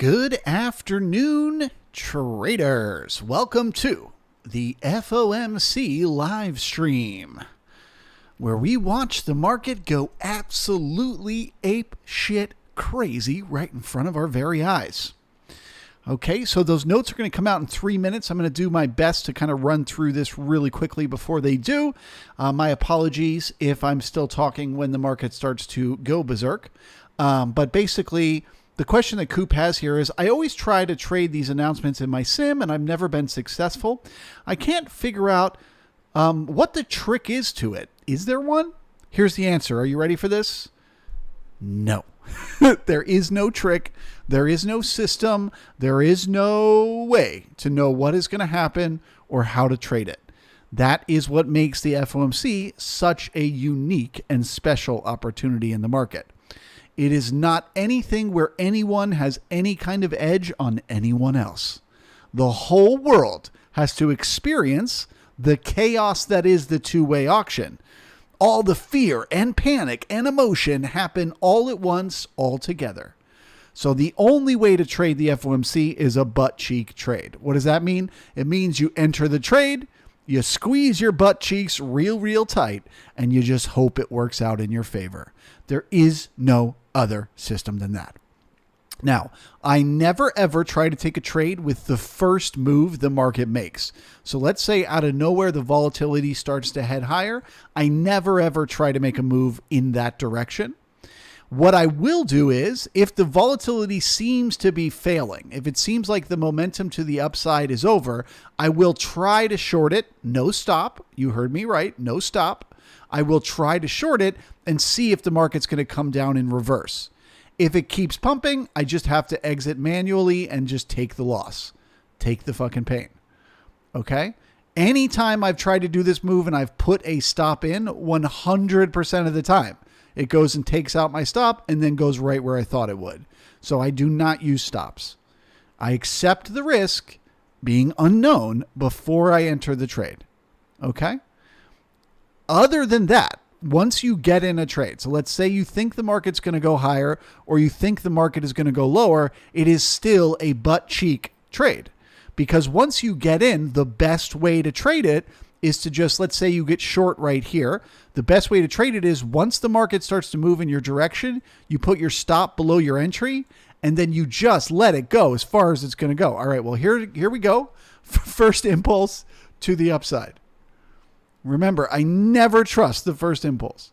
Good afternoon, traders. Welcome to the FOMC live stream, where we watch the market go absolutely ape shit crazy right in front of our very eyes. Okay, so those notes are going to come out in 3 minutes. I'm going to do my best to kind of run through this really quickly before they do. My apologies if I'm still talking when the market starts to go berserk. But basically, the question that Coop has here is, I always try to trade these announcements in my sim, and I've never been successful. I can't figure out what the trick is to it. Is there one? Here's the answer. Are you ready for this? No. There is no trick. There is no system. There is no way to know what is going to happen or how to trade it. That is what makes the FOMC such a unique and special opportunity in the market. It is not anything where anyone has any kind of edge on anyone else. The whole world has to experience the chaos that is the two-way auction. All the fear and panic and emotion happen all at once, all together. So the only way to trade the FOMC is a butt cheek trade. What does that mean? It means you enter the trade, you squeeze your butt cheeks real tight, and you just hope it works out in your favor. There is no other system than that. Now, I never ever try to take a trade with the first move the market makes. So let's say out of nowhere the volatility starts to head higher. I never ever try to make a move in that direction. What I will do is, if the volatility seems to be failing, if it seems like the momentum to the upside is over, I will try to short it. No stop. You heard me right. No stop. I will try to short it and see if the market's going to come down in reverse. If it keeps pumping, I just have to exit manually and just take the loss. Take the fucking pain. Okay? Anytime I've tried to do this move and I've put a stop in, 100% of the time, it goes and takes out my stop and then goes right where I thought it would. So I do not use stops. I accept the risk being unknown before I enter the trade. Okay? Other than that, once you get in a trade, so let's say you think the market's going to go higher or you think the market is going to go lower, it is still a butt cheek trade. Because once you get in, the best way to trade it is to just, let's say you get short right here. The best way to trade it is once the market starts to move in your direction, you put your stop below your entry and then you just let it go as far as it's going to go. All right, well, here we go. First impulse to the upside. Remember, I never trust the first impulse.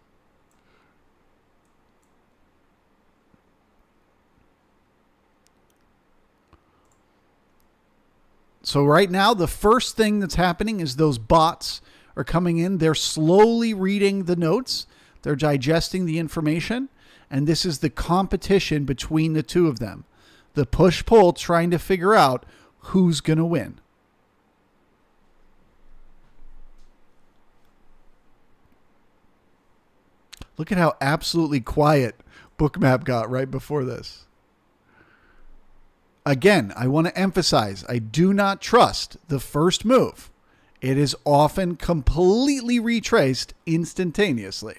So right now, the first thing that's happening is those bots are coming in. They're slowly reading the notes. They're digesting the information. And this is the competition between the two of them. The push-pull trying to figure out who's going to win. Look at how absolutely quiet Bookmap got right before this. Again, I want to emphasize, I do not trust the first move. It is often completely retraced instantaneously.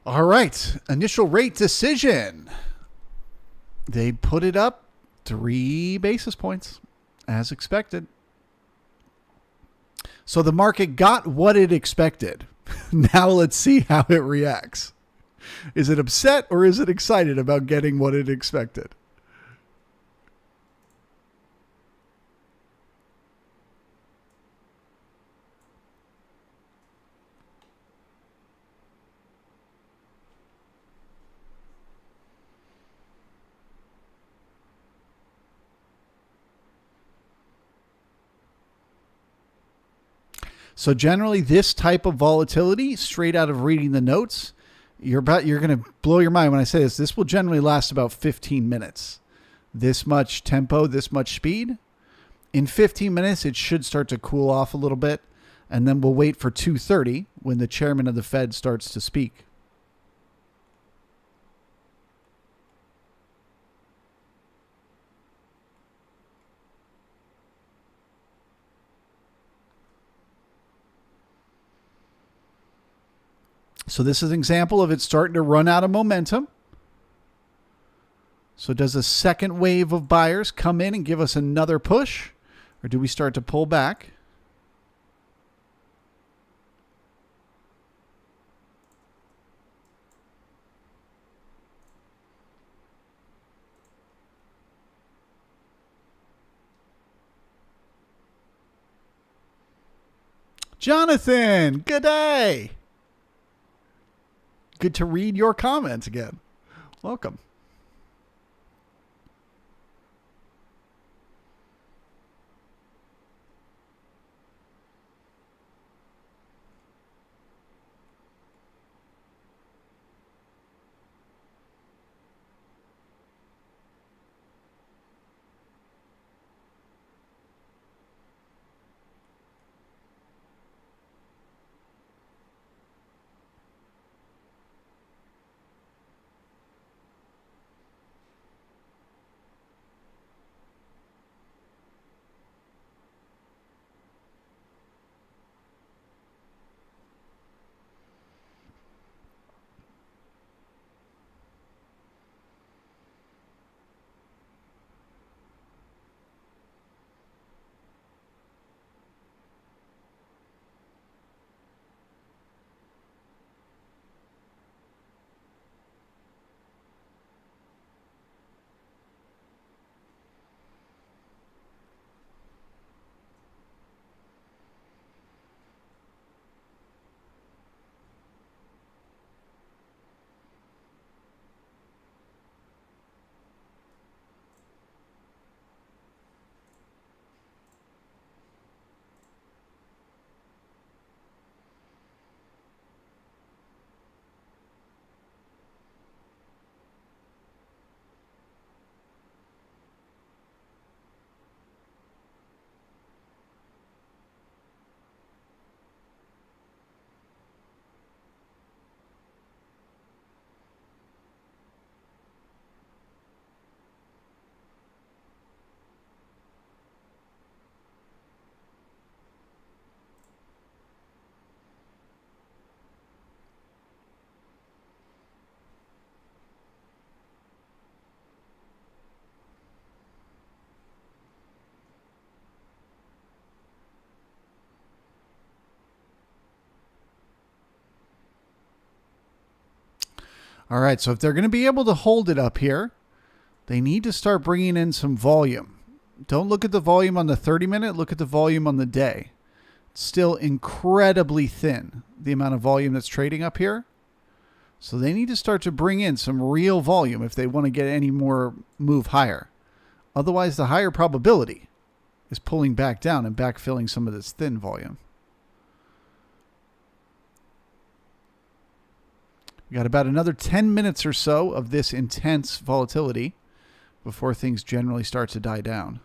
All right, initial rate decision. They put it up 3 basis points, as expected. So the market got what it expected. Now let's see how it reacts. Is it upset or is it excited about getting what it expected? So generally this type of volatility, straight out of reading the notes, you're going to blow your mind when I say this. This will generally last about 15 minutes. This much tempo, this much speed. In 15 minutes, it should start to cool off a little bit. And then we'll wait for 2:30 when the chairman of the Fed starts to speak. So this is an example of it starting to run out of momentum. So does a second wave of buyers come in and give us another push? Or do we start to pull back? Jonathan, good day. Good to read your comments again. Welcome. All right, so if they're going to be able to hold it up here, they need to start bringing in some volume. Don't look at the volume on the 30-minute, look at the volume on the day. It's still incredibly thin, the amount of volume that's trading up here. So they need to start to bring in some real volume if they want to get any more move higher. Otherwise, the higher probability is pulling back down and backfilling some of this thin volume. We got about another 10 minutes or so of this intense volatility before things generally start to die down.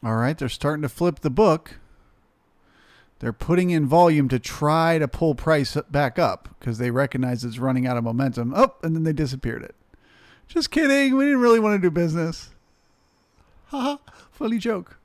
All right, they're starting to flip the book. They're putting in volume to try to pull price back up because they recognize it's running out of momentum. Oh, and then they disappeared it. Just kidding. We didn't really want to do business. Haha, funny joke.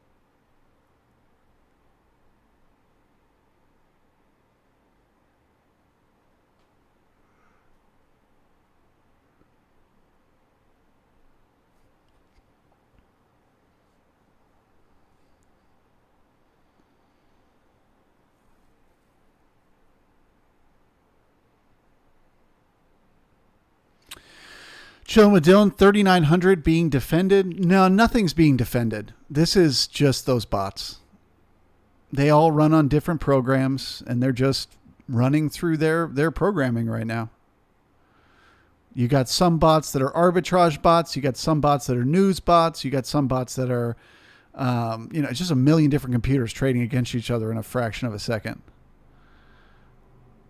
Chilling with Dylan, 3,900 being defended. No, nothing's being defended. This is just those bots. They all run on different programs, and they're just running through their programming right now. You got some bots that are arbitrage bots. You got some bots that are news bots. You got some bots that are, just a million different computers trading against each other in a fraction of a second.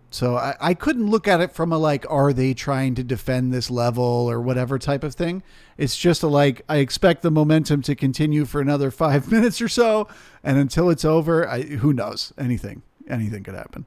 So I couldn't look at it from a like, are they trying to defend this level or whatever type of thing? It's just a like, I expect the momentum to continue for another 5 minutes or so. And until it's over, who knows? Anything could happen.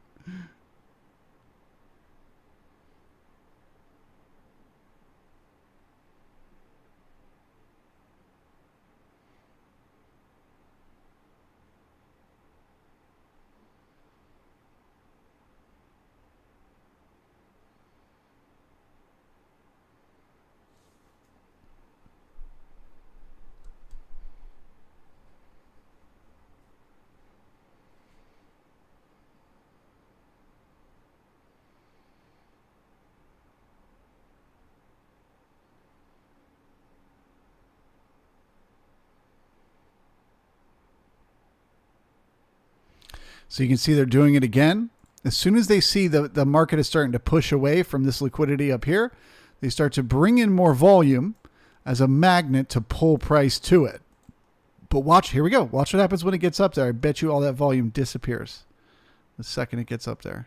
So you can see they're doing it again. As soon as they see the market is starting to push away from this liquidity up here, they start to bring in more volume as a magnet to pull price to it. But watch, here we go. Watch what happens when it gets up there. I bet you all that volume disappears the second it gets up there.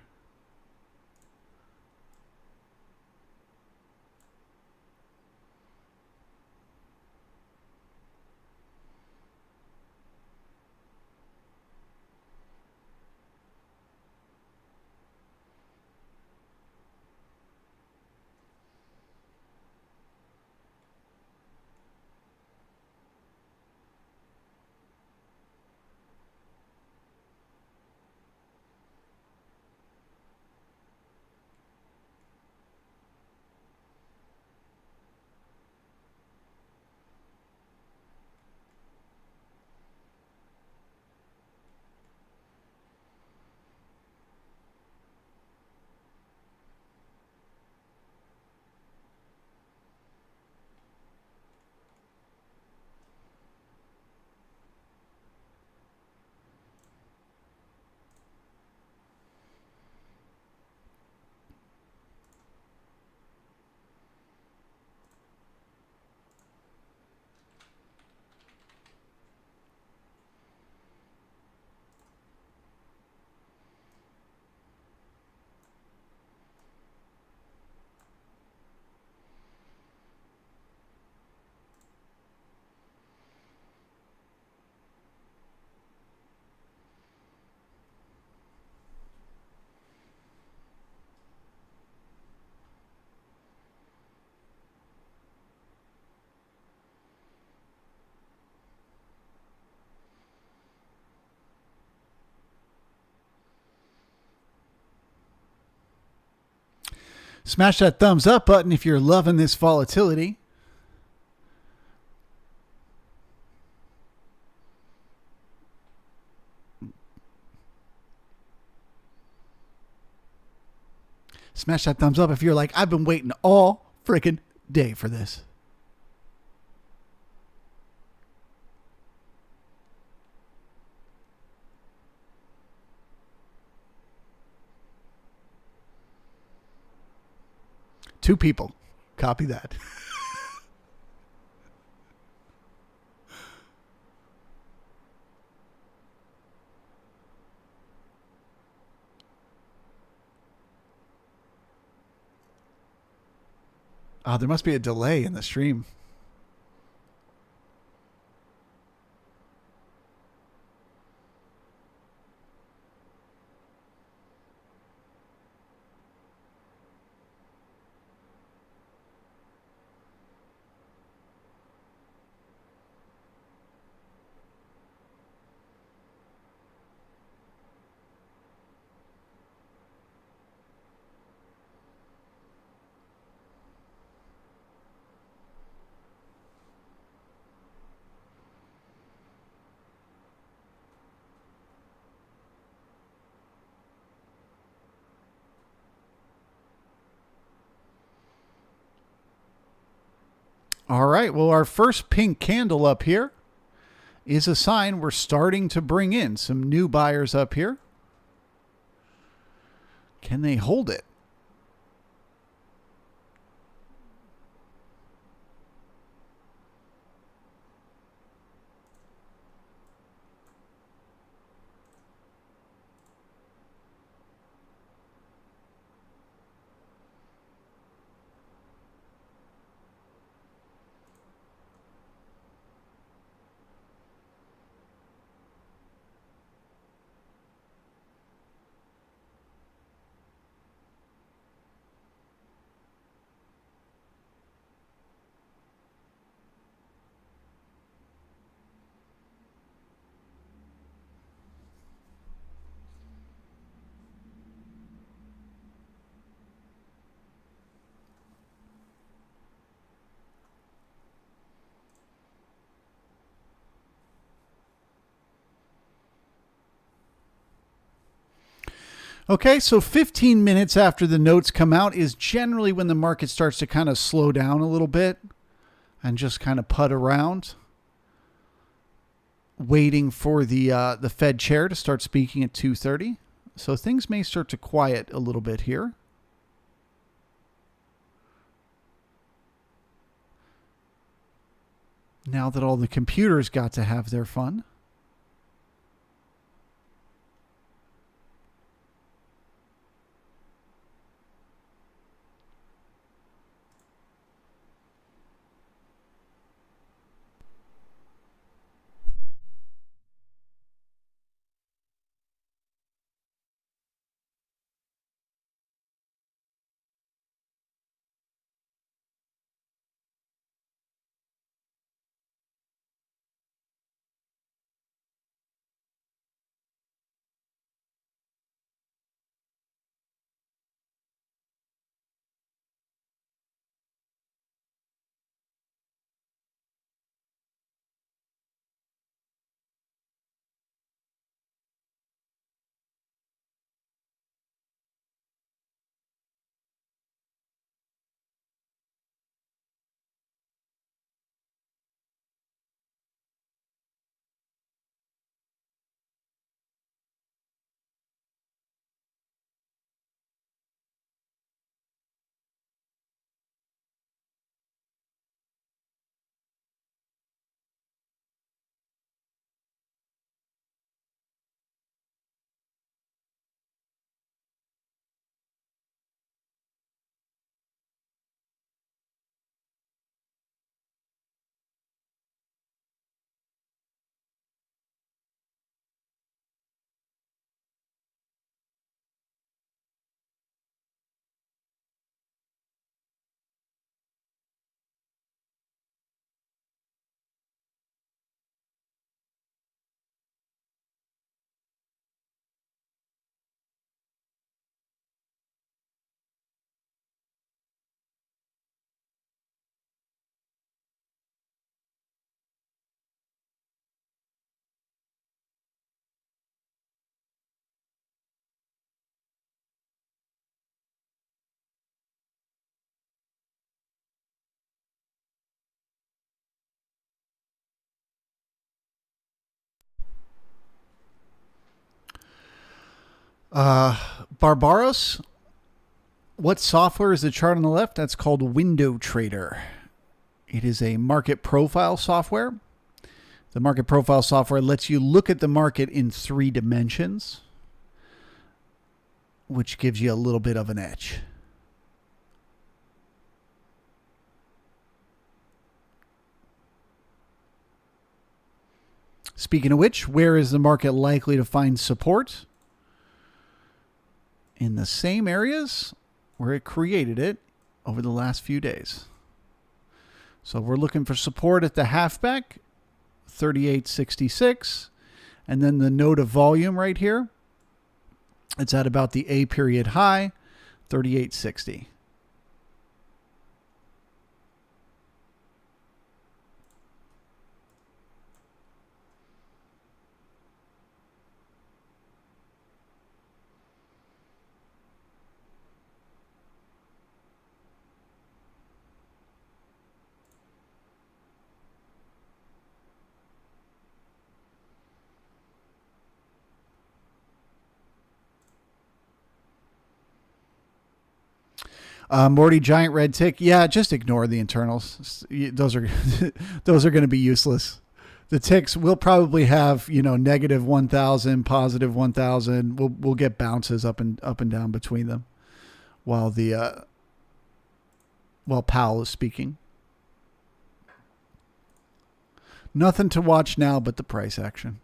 Smash that thumbs up button if you're loving this volatility. Smash that thumbs up if you're like, I've been waiting all freaking day for this. Two people. Copy that. Oh, there must be a delay in the stream. All right. Well, our first pink candle up here is a sign we're starting to bring in some new buyers up here. Can they hold it? Okay, so 15 minutes after the notes come out is generally when the market starts to kind of slow down a little bit and just kind of put around, waiting for the Fed chair to start speaking at 2:30. So things may start to quiet a little bit here. Now that all the computers got to have their fun. Barbaros, what software is the chart on the left? That's called Window Trader. It is a market profile software. The market profile software lets you look at the market in 3 dimensions, which gives you a little bit of an edge. Speaking of which, where is the market likely to find support? In the same areas where it created it over the last few days. So we're looking for support at the halfback, 38.66, and then the node of volume right here. It's at about the A period high, 38.60. Morty, giant red tick. Yeah, just ignore the internals. Those are those are going to be useless. The ticks will probably have, negative 1,000, positive 1,000. We'll get bounces up and down between them while Powell is speaking. Nothing to watch now but the price action.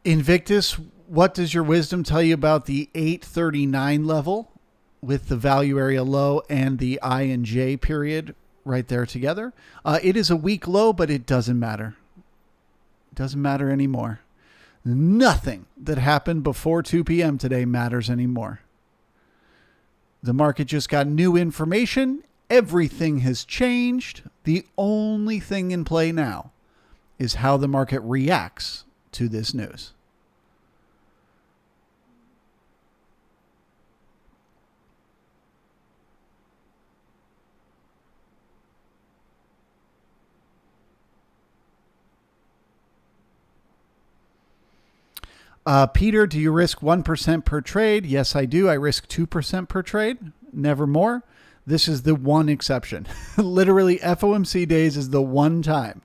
Invictus, what does your wisdom tell you about the 839 level with the value area low and the I and J period right there together? It is a weak low, but it doesn't matter. It doesn't matter anymore. Nothing that happened before 2 p.m. today matters anymore. The market just got new information. Everything has changed. The only thing in play now is how the market reacts to this news. Peter, do you risk 1% per trade? Yes, I do. I risk 2% per trade, never more. This is the one exception. Literally, FOMC days is the one time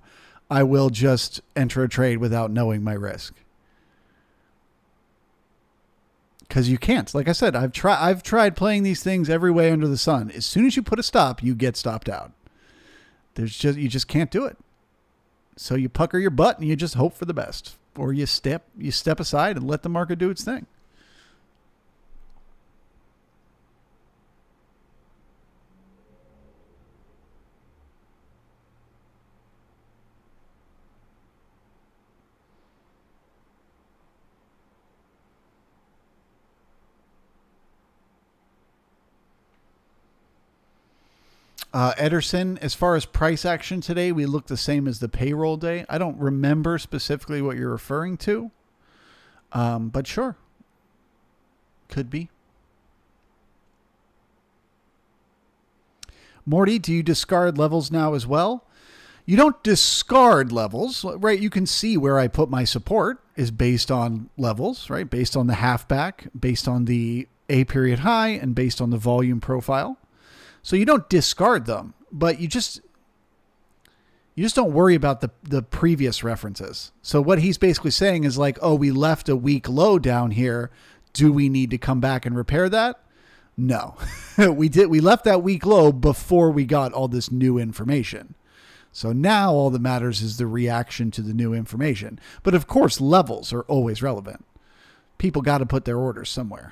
I will just enter a trade without knowing my risk. Because you can't. Like I said, I've tried playing these things every way under the sun. As soon as you put a stop, you get stopped out. You just can't do it. So you pucker your butt and you just hope for the best. Or you step aside and let the market do its thing. Ederson, as far as price action today, we look the same as the payroll day. I don't remember specifically what you're referring to, but sure, could be. Morty, do you discard levels now as well? You don't discard levels, right? You can see where I put my support is based on levels, right? Based on the halfback, based on the A period high, and based on the volume profile. So you don't discard them, but you just don't worry about the previous references. So what he's basically saying is like, oh, we left a weak low down here. Do we need to come back and repair that? No, we left that weak low before we got all this new information. So now all that matters is the reaction to the new information. But of course, levels are always relevant. People got to put their orders somewhere.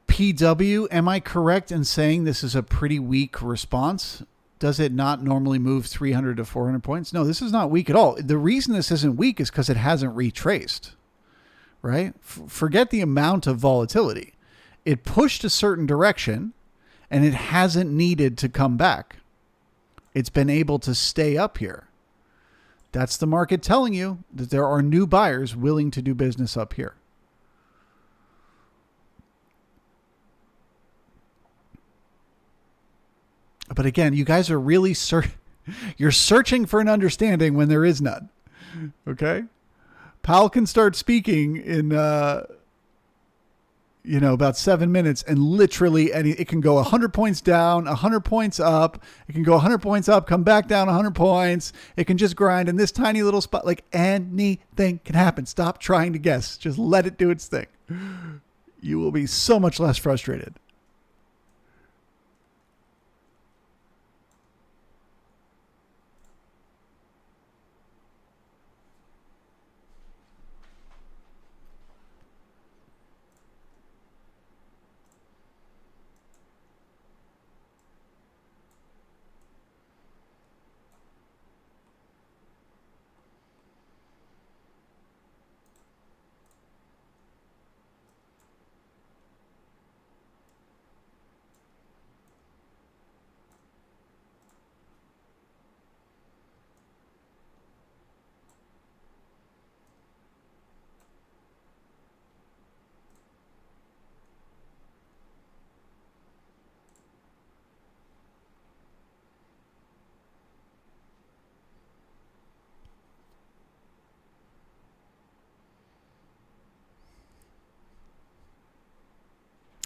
PW, am I correct in saying this is a pretty weak response? Does it not normally move 300 to 400 points? No, this is not weak at all. The reason this isn't weak is because it hasn't retraced, right? Forget the amount of volatility. It pushed a certain direction and it hasn't needed to come back. It's been able to stay up here. That's the market telling you that there are new buyers willing to do business up here. But again, you guys are really you're searching for an understanding when there is none. Okay? Powell can start speaking in about 7 minutes, and literally it can go 100 points down, 100 points up. It can go 100 points up, come back down 100 points. It can just grind in this tiny little spot. Like, anything can happen. Stop trying to guess. Just let it do its thing. You will be so much less frustrated.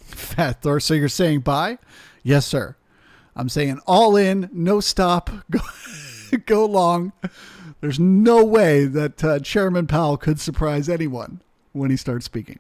Fat Thor, so you're saying buy? Yes, sir. I'm saying all in, no stop, go long. There's no way that Chairman Powell could surprise anyone when he starts speaking.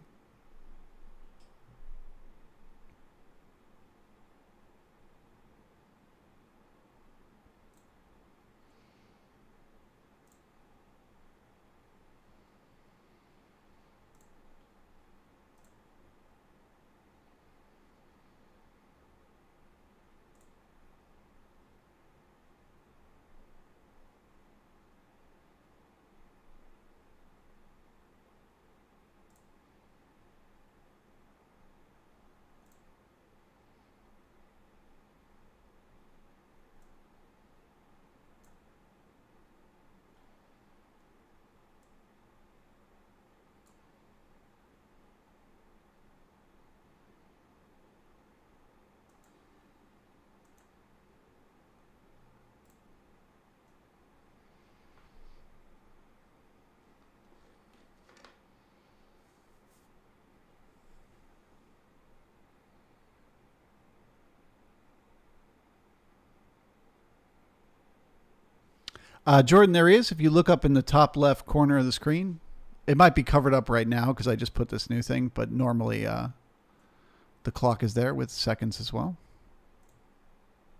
Jordan, there is. If you look up in the top left corner of the screen, it might be covered up right now because I just put this new thing, but normally the clock is there with seconds as well.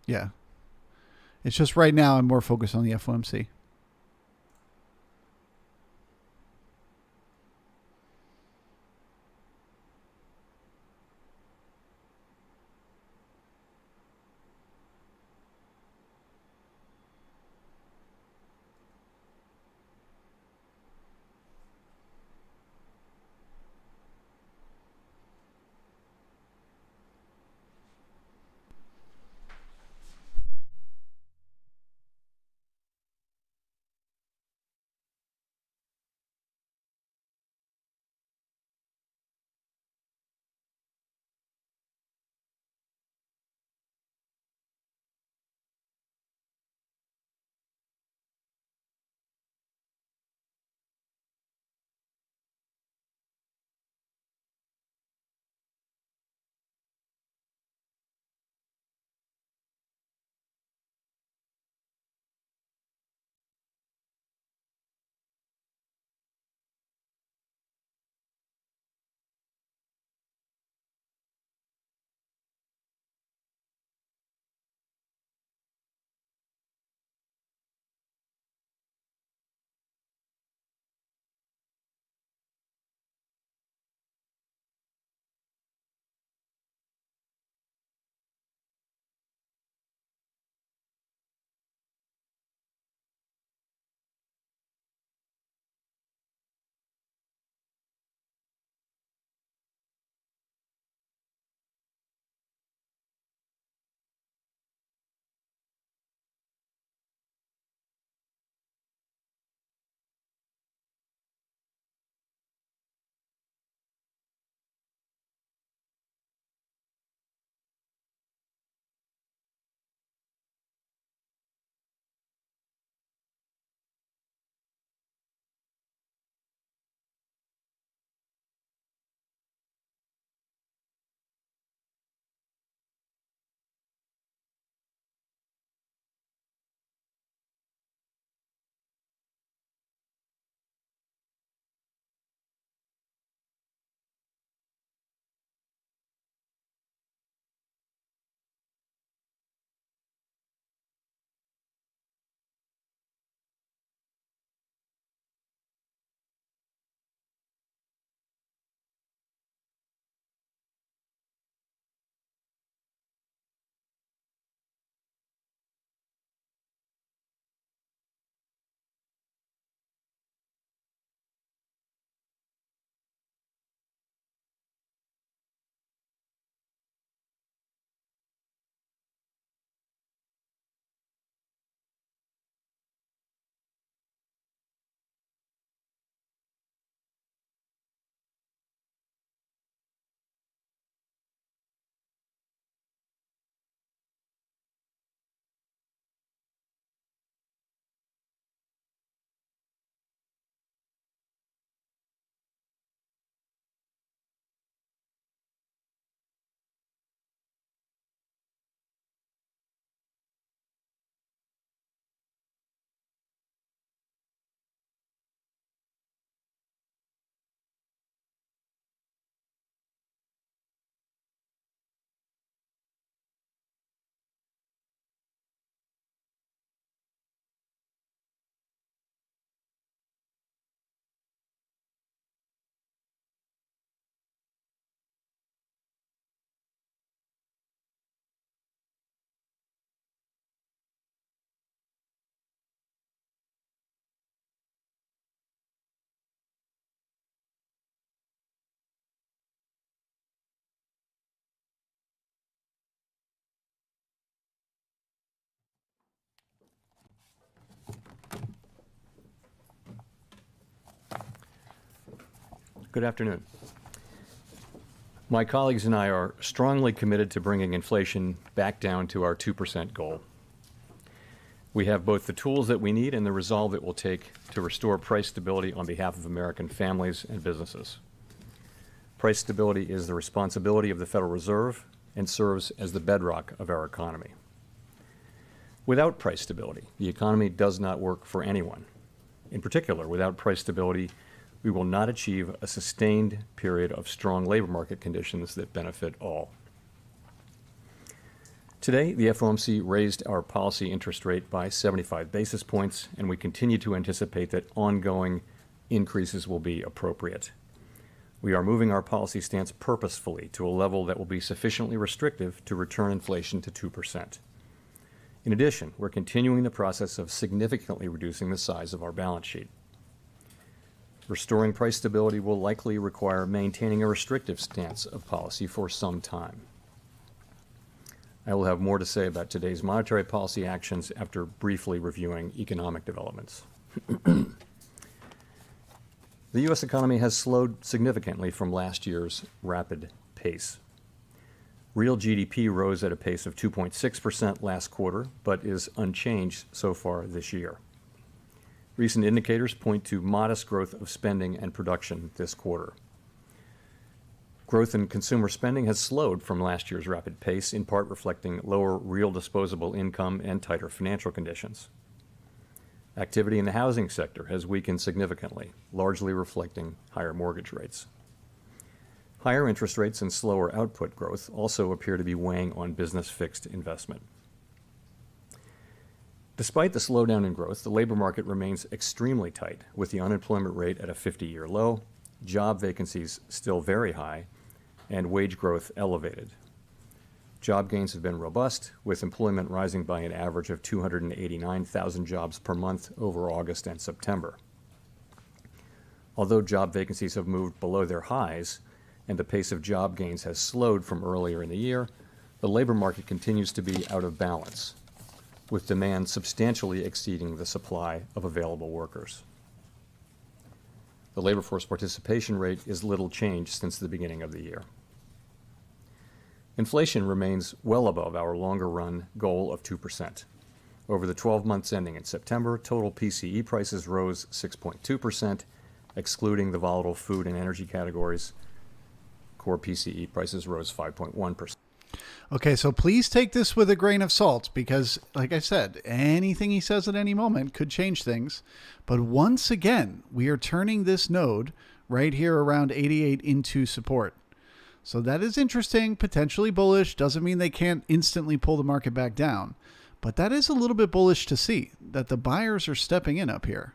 Yeah. It's just right now I'm more focused on the FOMC. Good afternoon. My colleagues and I are strongly committed to bringing inflation back down to our 2% goal. We have both the tools that we need and the resolve it will take to restore price stability on behalf of American families and businesses. Price stability is the responsibility of the Federal Reserve and serves as the bedrock of our economy. Without price stability, the economy does not work for anyone. In particular, without price stability, we will not achieve a sustained period of strong labor market conditions that benefit all. Today, the FOMC raised our policy interest rate by 75 basis points, and we continue to anticipate that ongoing increases will be appropriate. We are moving our policy stance purposefully to a level that will be sufficiently restrictive to return inflation to 2%. In addition, we're continuing the process of significantly reducing the size of our balance sheet. Restoring price stability will likely require maintaining a restrictive stance of policy for some time. I will have more to say about today's monetary policy actions after briefly reviewing economic developments. The U.S. economy has slowed significantly from last year's rapid pace. Real GDP rose at a pace of 2.6% last quarter, but is unchanged so far this year. Recent indicators point to modest growth of spending and production this quarter. Growth in consumer spending has slowed from last year's rapid pace, in part reflecting lower real disposable income and tighter financial conditions. Activity in the housing sector has weakened significantly, largely reflecting higher mortgage rates. Higher interest rates and slower output growth also appear to be weighing on business fixed investment. Despite the slowdown in growth, the labor market remains extremely tight, with the unemployment rate at a 50-year low, job vacancies still very high, and wage growth elevated. Job gains have been robust, with employment rising by an average of 289,000 jobs per month over August and September. Although job vacancies have moved below their highs and the pace of job gains has slowed from earlier in the year, the labor market continues to be out of balance, with demand substantially exceeding the supply of available workers. The labor force participation rate is little changed since the beginning of the year. Inflation remains well above our longer-run goal of 2%. Over the 12 months ending in September, total PCE prices rose 6.2%, excluding the volatile food and energy categories. Core PCE prices rose 5.1%. Okay, so please take this with a grain of salt because, like I said, anything he says at any moment could change things. But once again, we are turning this node right here around 88 into support. So that is interesting, potentially bullish. Doesn't mean they can't instantly pull the market back down. But that is a little bit bullish to see that the buyers are stepping in up here.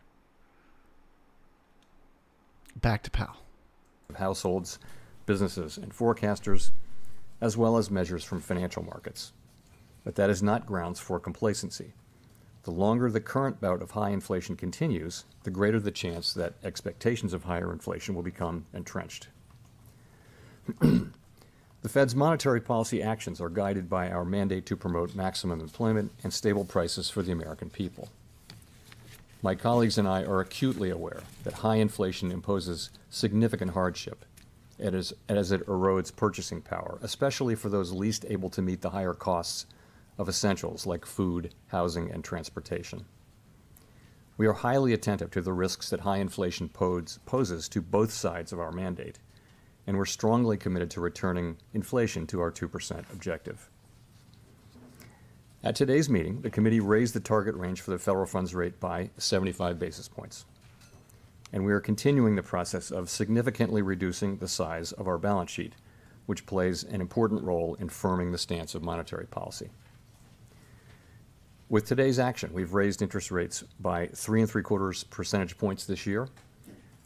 Back to Powell. Households, businesses, and forecasters, as well as measures from financial markets. But that is not grounds for complacency. The longer the current bout of high inflation continues, the greater the chance that expectations of higher inflation will become entrenched. The Fed's monetary policy actions are guided by our mandate to promote maximum employment and stable prices for the American people. My colleagues and I are acutely aware that high inflation imposes significant hardship as it erodes purchasing power, especially for those least able to meet the higher costs of essentials like food, housing, and transportation. We are highly attentive to the risks that high inflation poses to both sides of our mandate, and we're strongly committed to returning inflation to our 2% objective. At today's meeting, the committee raised the target range for the federal funds rate by 75 basis points. And we are continuing the process of significantly reducing the size of our balance sheet, which plays an important role in firming the stance of monetary policy. With today's action, we've raised interest rates by 3.75 percentage points this year.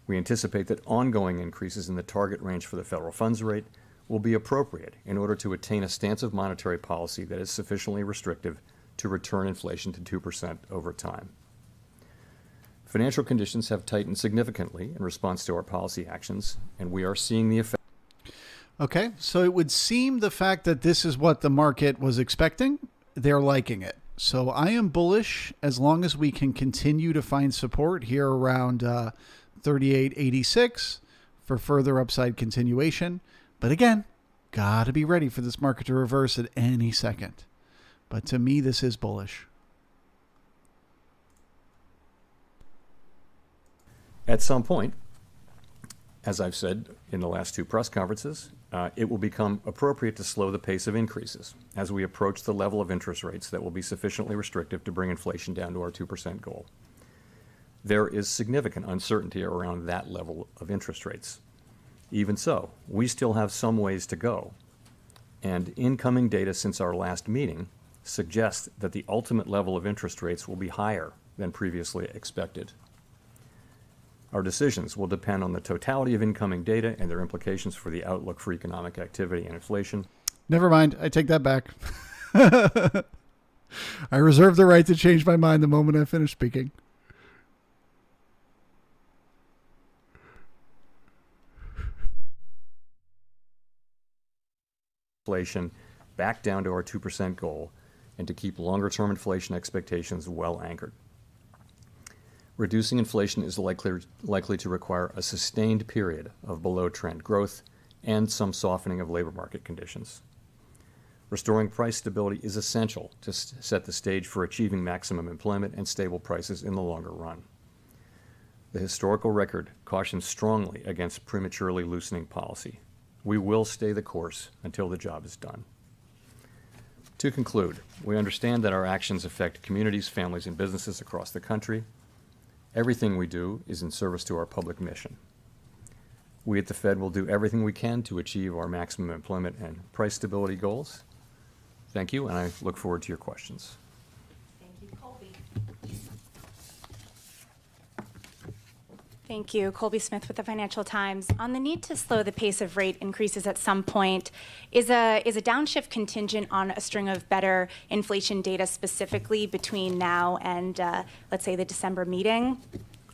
We anticipate that ongoing increases in the target range for the federal funds rate will be appropriate in order to attain a stance of monetary policy that is sufficiently restrictive to return inflation to 2% over time. Financial conditions have tightened significantly in response to our policy actions, and we are seeing the effect. Okay, so it would seem the fact that this is what the market was expecting, they're liking it. So I am bullish as long as we can continue to find support here around 38.86, for further upside continuation. But again, got to be ready for this market to reverse at any second. But to me, this is bullish. At some point, as I've said in the last two press conferences, it will become appropriate to slow the pace of increases as we approach the level of interest rates that will be sufficiently restrictive to bring inflation down to our 2% goal. There is significant uncertainty around that level of interest rates. Even so, we still have some ways to go, and incoming data since our last meeting suggests that the ultimate level of interest rates will be higher than previously expected. Our decisions will depend on the totality of incoming data and their implications for the outlook for economic activity and inflation. Never mind. I take that back. I reserve the right to change my mind the moment I finish speaking. Inflation back down to our 2% goal and to keep longer-term inflation expectations well anchored. Reducing inflation is likely to require a sustained period of below-trend growth and some softening of labor market conditions. Restoring price stability is essential to set the stage for achieving maximum employment and stable prices in the longer run. The historical record cautions strongly against prematurely loosening policy. We will stay the course until the job is done. To conclude, we understand that our actions affect communities, families, and businesses across the country. Everything we do is in service to our public mission. We at the Fed will do everything we can to achieve our maximum employment and price stability goals. Thank you, and I look forward to your questions. Thank you, Colby. Thank you. Colby Smith with the Financial Times. On the need to slow the pace of rate increases at some point, is a downshift contingent on a string of better inflation data specifically between now and, let's say, the December meeting?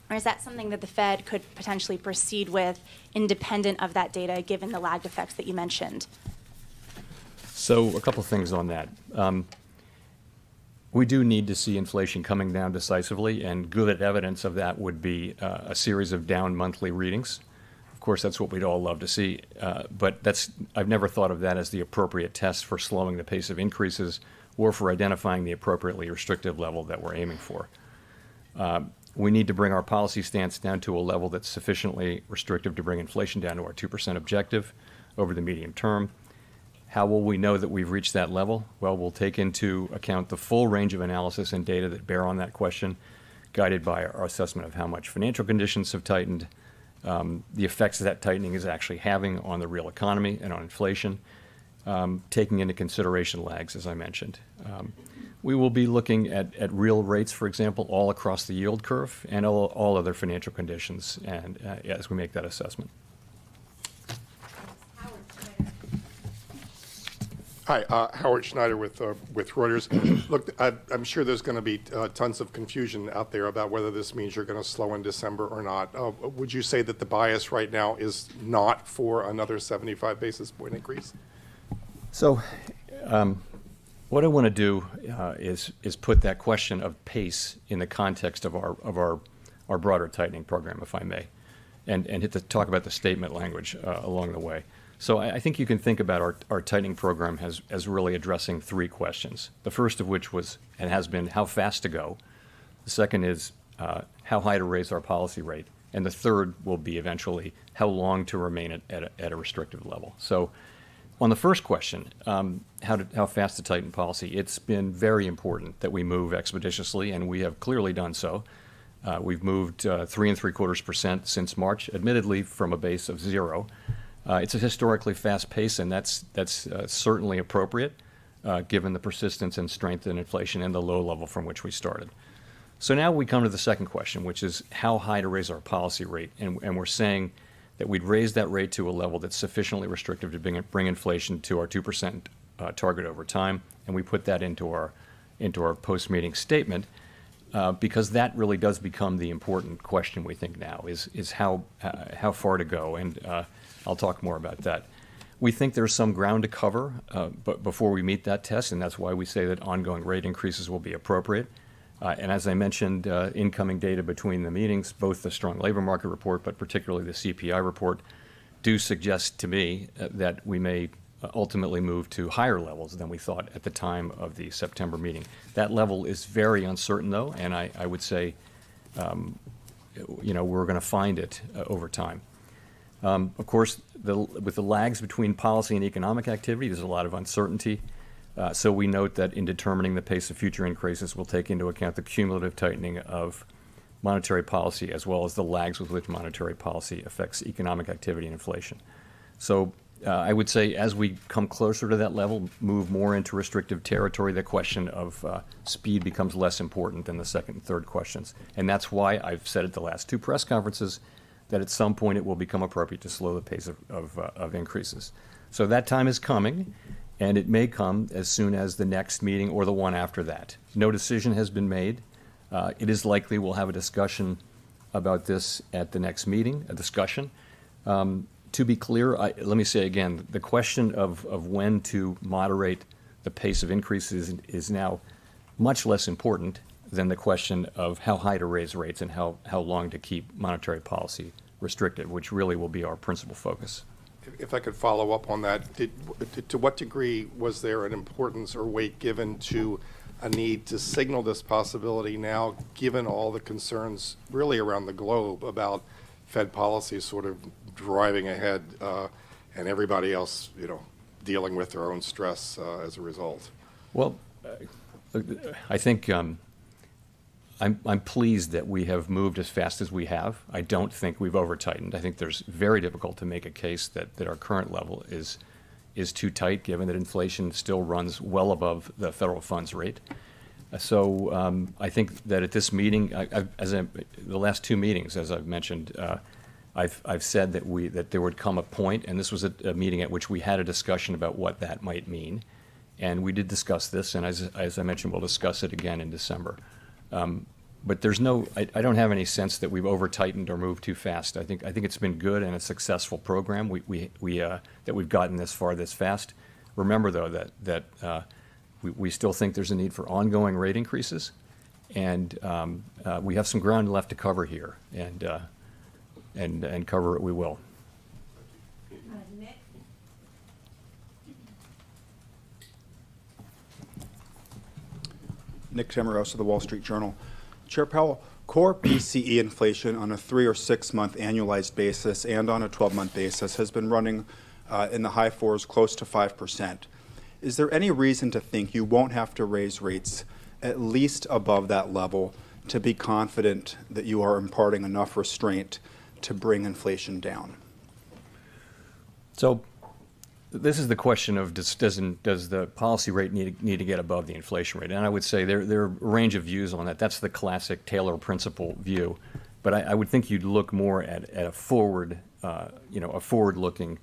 Or is that something that the Fed could potentially proceed with independent of that data, given the lagged effects that you mentioned? So a couple things on that. We do need to see inflation coming down decisively, and good evidence of that would be a series of down monthly readings. Of course, that's what we'd all love to see, but I've never thought of that as the appropriate test for slowing the pace of increases or for identifying the appropriately restrictive level that we're aiming for. We need to bring our policy stance down to a level that's sufficiently restrictive to bring inflation down to our 2% objective over the medium term. How will we know that we've reached that level? Well, we'll take into account the full range of analysis and data that bear on that question, guided by our assessment of how much financial conditions have tightened, the effects that tightening is actually having on the real economy and on inflation, taking into consideration lags, as I mentioned. We will be looking at real rates, for example, all across the yield curve and all other financial conditions, and as we make that assessment. Hi, Howard Schneider with Reuters. Look, I'm sure there's going to be tons of confusion out there about whether this means you're going to slow in December or not. Would you say that the bias right now is not for another 75 basis point increase? So what I want to do is put that question of pace in the context of our broader tightening program, if I may, and talk about the statement language along the way. So I think you can think about our tightening program as really addressing three questions. The first of which was, and has been, how fast to go. The second is how high to raise our policy rate. And the third will be eventually how long to remain at a restrictive level. So on the first question, how fast to tighten policy, it's been very important that we move expeditiously, and we have clearly done so. We've moved 3.75% since March, admittedly from a base of 0. It's a historically fast pace, and that's certainly appropriate given the persistence and strength in inflation and the low level from which we started. So now we come to the second question, which is how high to raise our policy rate. And we're saying that we'd raise that rate to a level that's sufficiently restrictive to bring inflation to our 2% target over time. And we put that into our post-meeting statement because that really does become the important question we think now is how far to go. And I'll talk more about that. We think there's some ground to cover but before we meet that test, and that's why we say that ongoing rate increases will be appropriate. And as I mentioned, incoming data between the meetings, both the strong labor market report, but particularly the CPI report, do suggest to me that we may ultimately move to higher levels than we thought at the time of the September meeting. That level is very uncertain, though, and I would say, we're going to find it over time. Of course, with the lags between policy and economic activity, there's a lot of uncertainty. So we note that in determining the pace of future increases, we'll take into account the cumulative tightening of monetary policy as well as the lags with which monetary policy affects economic activity and inflation. So I would say as we come closer to that level, move more into restrictive territory, the question of speed becomes less important than the second and third questions. And that's why I've said at the last two press conferences that at some point it will become appropriate to slow the pace of increases. So that time is coming, and it may come as soon as the next meeting or the one after that. No decision has been made. It is likely we'll have a discussion about this at the next meeting, a discussion. To be clear, let me say again, the question of when to moderate the pace of increases is now much less important than the question of how high to raise rates and how long to keep monetary policy restricted, which really will be our principal focus. If I could follow up on that, to what degree was there an importance or weight given to a need to signal this possibility now, given all the concerns really around the globe about Fed policy sort of driving ahead and everybody else, dealing with their own stress as a result? Well, I think I'm pleased that we have moved as fast as we have. I don't think we've over-tightened. I think there's very difficult to make a case that our current level is too tight, given that inflation still runs well above the federal funds rate. So I think that at this meeting, the last two meetings, as I've mentioned, I've said that there would come a point, and this was a meeting at which we had a discussion about what that might mean, and we did discuss this, and as I mentioned, we'll discuss it again in December. But there's I don't have any sense that we've over-tightened or moved too fast. I think it's been good and a successful program. That we've gotten this far this fast. Remember, though, that we still think there's a need for ongoing rate increases, and we have some ground left to cover here, and cover it we will. Nick? Nick Tamarosa, The Wall Street Journal. Chair Powell, core PCE inflation on a 3 or 6 month annualized basis and on a 12-month basis has been running in the high fours, close to 5%. Is there any reason to think you won't have to raise rates at least above that level to be confident that you are imparting enough restraint to bring inflation down? So this is the question of does the policy rate need to get above the inflation rate? And I would say there are a range of views on that. That's the classic Taylor principle view. But I would think you'd look more at a forward-looking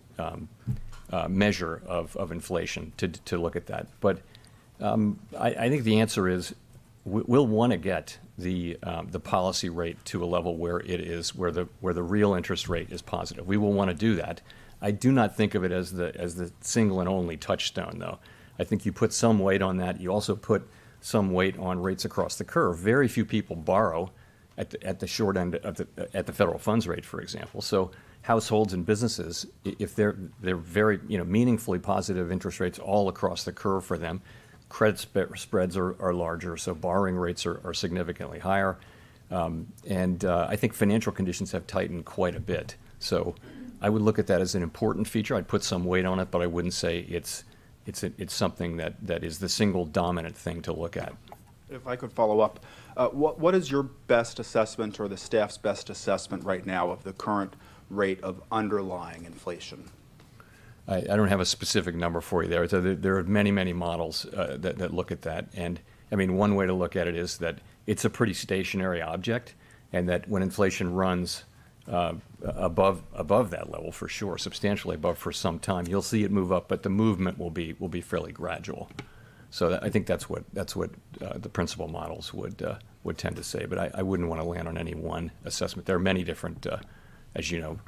measure of inflation to look at that. But I think the answer is we'll want to get the policy rate to a level where it is where the real interest rate is positive. We will want to do that. I do not think of it as the single and only touchstone, though. I think you put some weight on that. You also put some weight on rates across the curve. Very few people borrow at the short end at the federal funds rate, for example. So households and businesses, if they're very meaningfully positive interest rates all across the curve for them, credit spreads are larger, so borrowing rates are significantly higher, and I think financial conditions have tightened quite a bit. So I would look at that as an important feature. I'd put some weight on it, but I wouldn't say it's something that is the single dominant thing to look at. If I could follow up, what is your best assessment or the staff's best assessment right now of the current rate of underlying inflation? I don't have a specific number for you there. So there are many, many models that look at that. And I mean, one way to look at it is that it's a pretty stationary object, and that when inflation runs above that level, for sure, substantially above for some time, you'll see it move up, but the movement will be fairly gradual. So I think that's what the principal models would tend to say. But I wouldn't want to land on any one assessment. There are many different, as you know,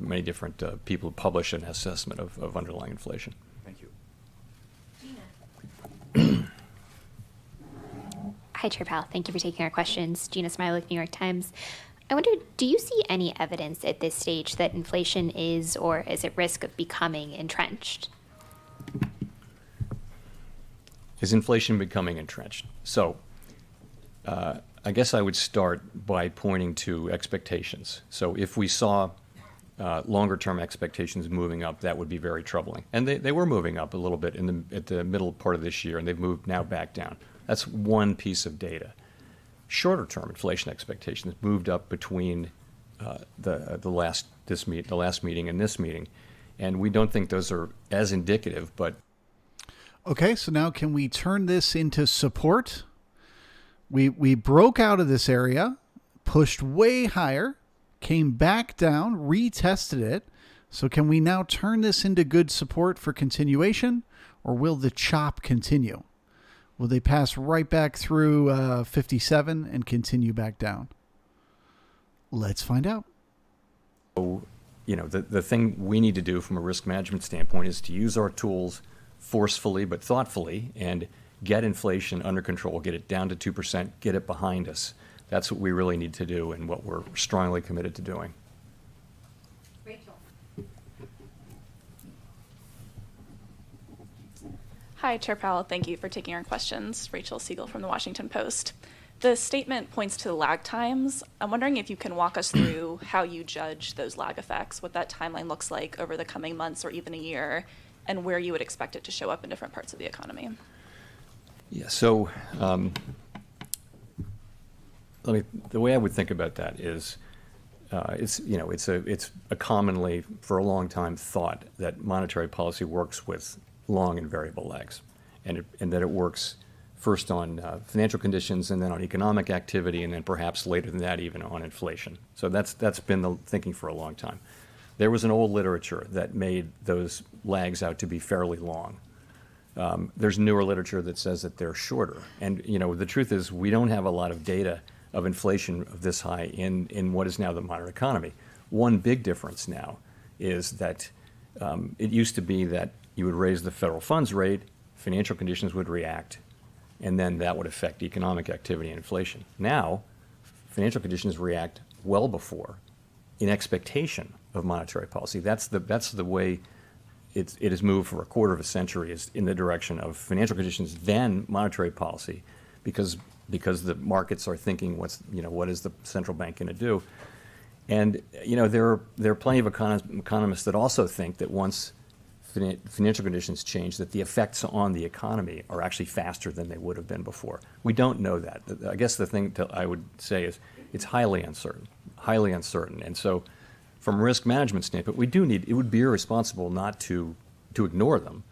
people who publish an assessment of underlying inflation. Thank you. Gina. Hi, Chair Powell. Thank you for taking our questions. Gina Smilik, New York Times. I wonder, do you see any evidence at this stage that inflation is or is at risk of becoming entrenched? Is inflation becoming entrenched? So I guess I would start by pointing to expectations. So if we saw longer-term expectations moving up, that would be very troubling. And they were moving up a little bit at the middle part of this year, and they've moved now back down. That's one piece of data. Shorter-term inflation expectations moved up between the last meeting and this meeting, and we don't think those are as indicative. But okay, so now can we turn this into support? We broke out of this area, pushed way higher, came back down, retested it. So can we now turn this into good support for continuation, or will the chop continue? Will they pass right back through 57 and continue back down? Let's find out. The thing we need to do from a risk management standpoint is to use our tools forcefully but thoughtfully and get inflation under control, get it down to 2%, get it behind us. That's what we really need to do and what we're strongly committed to doing. Rachel. Hi, Chair Powell. Thank you for taking our questions. Rachel Siegel from the Washington Post. The statement points to lag times. I'm wondering if you can walk us through how you judge those lag effects, what that timeline looks like over the coming months or even a year, and where you would expect it to show up in different parts of the economy. Yeah, so the way I would think about that is it's a commonly, for a long time, thought that monetary policy works with long and variable lags, and that it works first on financial conditions and then on economic activity and then perhaps later than that even on inflation. So that's been the thinking for a long time. There was an old literature that made those lags out to be fairly long. There's newer literature that says that they're shorter. And the truth is we don't have a lot of data of inflation of this high in what is now the modern economy. One big difference now is that it used to be that you would raise the federal funds rate, financial conditions would react, and then that would affect economic activity and inflation. Now, financial conditions react well before, in expectation of monetary policy. That's the way it has moved for a quarter of a century, is in the direction of financial conditions, then monetary policy, because the markets are thinking what is the central bank going to do. And there are plenty of economists that also think that once financial conditions change, that the effects on the economy are actually faster than they would have been before. We don't know that. I guess the thing that I would say is it's highly uncertain. And so from a risk management standpoint, it would be irresponsible not to ignore them,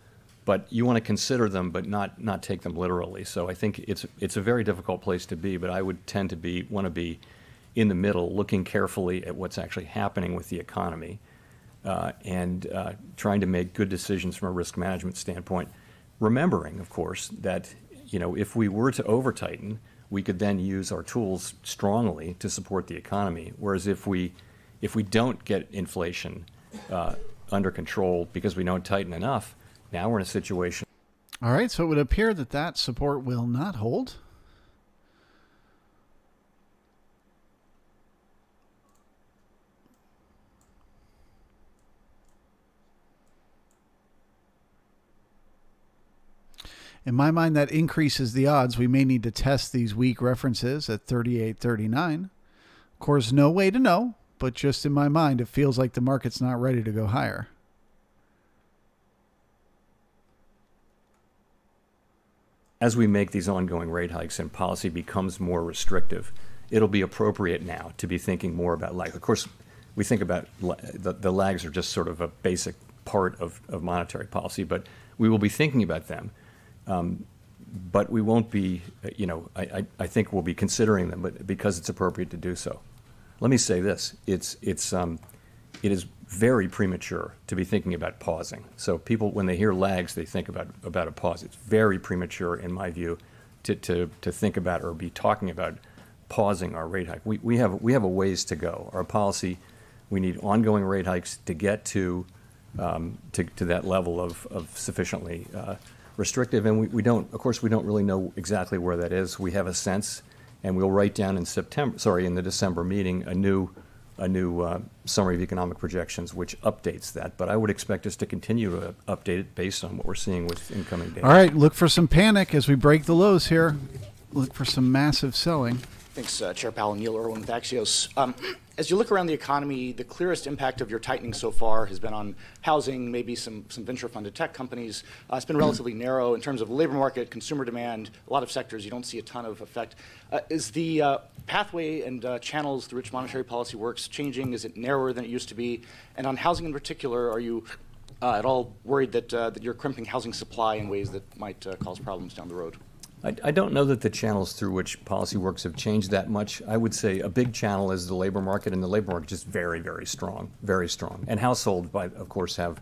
but you want to consider them but not take them literally. So I think it's a very difficult place to be, but I would tend to want to be in the middle, looking carefully at what's actually happening with the economy, and trying to make good decisions from a risk management standpoint, remembering, of course, that if we were to over-tighten, we could then use our tools strongly to support the economy. Whereas if we don't get inflation under control because we don't tighten enough, now we're in a situation. All right, so it would appear that support will not hold. In my mind, that increases the odds we may need to test these weak references at 38.39. Of course, no way to know, but just in my mind, it feels like the market's not ready to go higher. As we make these ongoing rate hikes and policy becomes more restrictive, it'll be appropriate now to be thinking more about lag. Of course, we think about the lags are just sort of a basic part of monetary policy, but we will be thinking about them. But we won't be, I think we'll be considering them, but because it's appropriate to do so. Let me say this: it is very premature to be thinking about pausing. So people, when they hear lags, they think about a pause. It's very premature, in my view, to think about or be talking about pausing our rate hike. We have a ways to go. Our policy, we need ongoing rate hikes to get to that level of sufficiently restrictive, and we don't really know exactly where that is. We have a sense, And we'll write down in the December meeting, a new summary of economic projections, which updates that. But I would expect us to continue to update it based on what we're seeing with incoming data. All right, look for some panic as we break the lows here. Look for some massive selling. Thanks, Chair Powell. Neil Irwin with Axios. As you look around the economy, the clearest impact of your tightening so far has been on housing, maybe some venture-funded tech companies. It's been relatively narrow in terms of labor market, consumer demand, a lot of sectors you don't see a ton of effect. Is the pathway and channels through which monetary policy works changing? Is it narrower than it used to be? And on housing in particular, are you at all worried that you're crimping housing supply in ways that might cause problems down the road? I don't know that the channels through which policy works have changed that much. I would say a big channel is the labor market, and the labor market is just very, very strong, very strong. And households, of course, have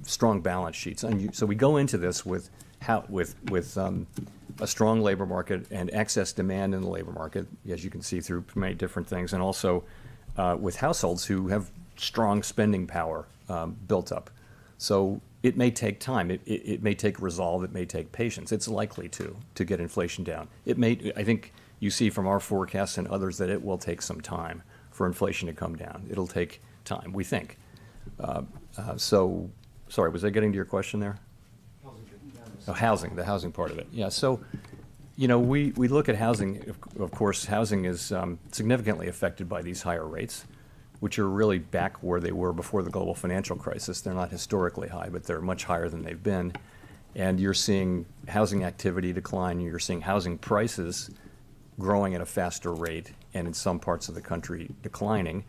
strong balance sheets. And so we go into this with a strong labor market and excess demand in the labor market, as you can see through many different things, and also with households who have strong spending power built up. So it may take time. It may take resolve. It may take patience. It's likely to get inflation down. I think you see from our forecasts and others that it will take some time for inflation to come down. It'll take time, we think. Sorry, was I getting to your question there? Housing, the housing part of it. Yeah, so, we look at housing. Of course, housing is significantly affected by these higher rates, which are really back where they were before the global financial crisis. They're not historically high, but they're much higher than they've been. And you're seeing housing activity decline. You're seeing housing prices growing at a faster rate, and in some parts of the country declining.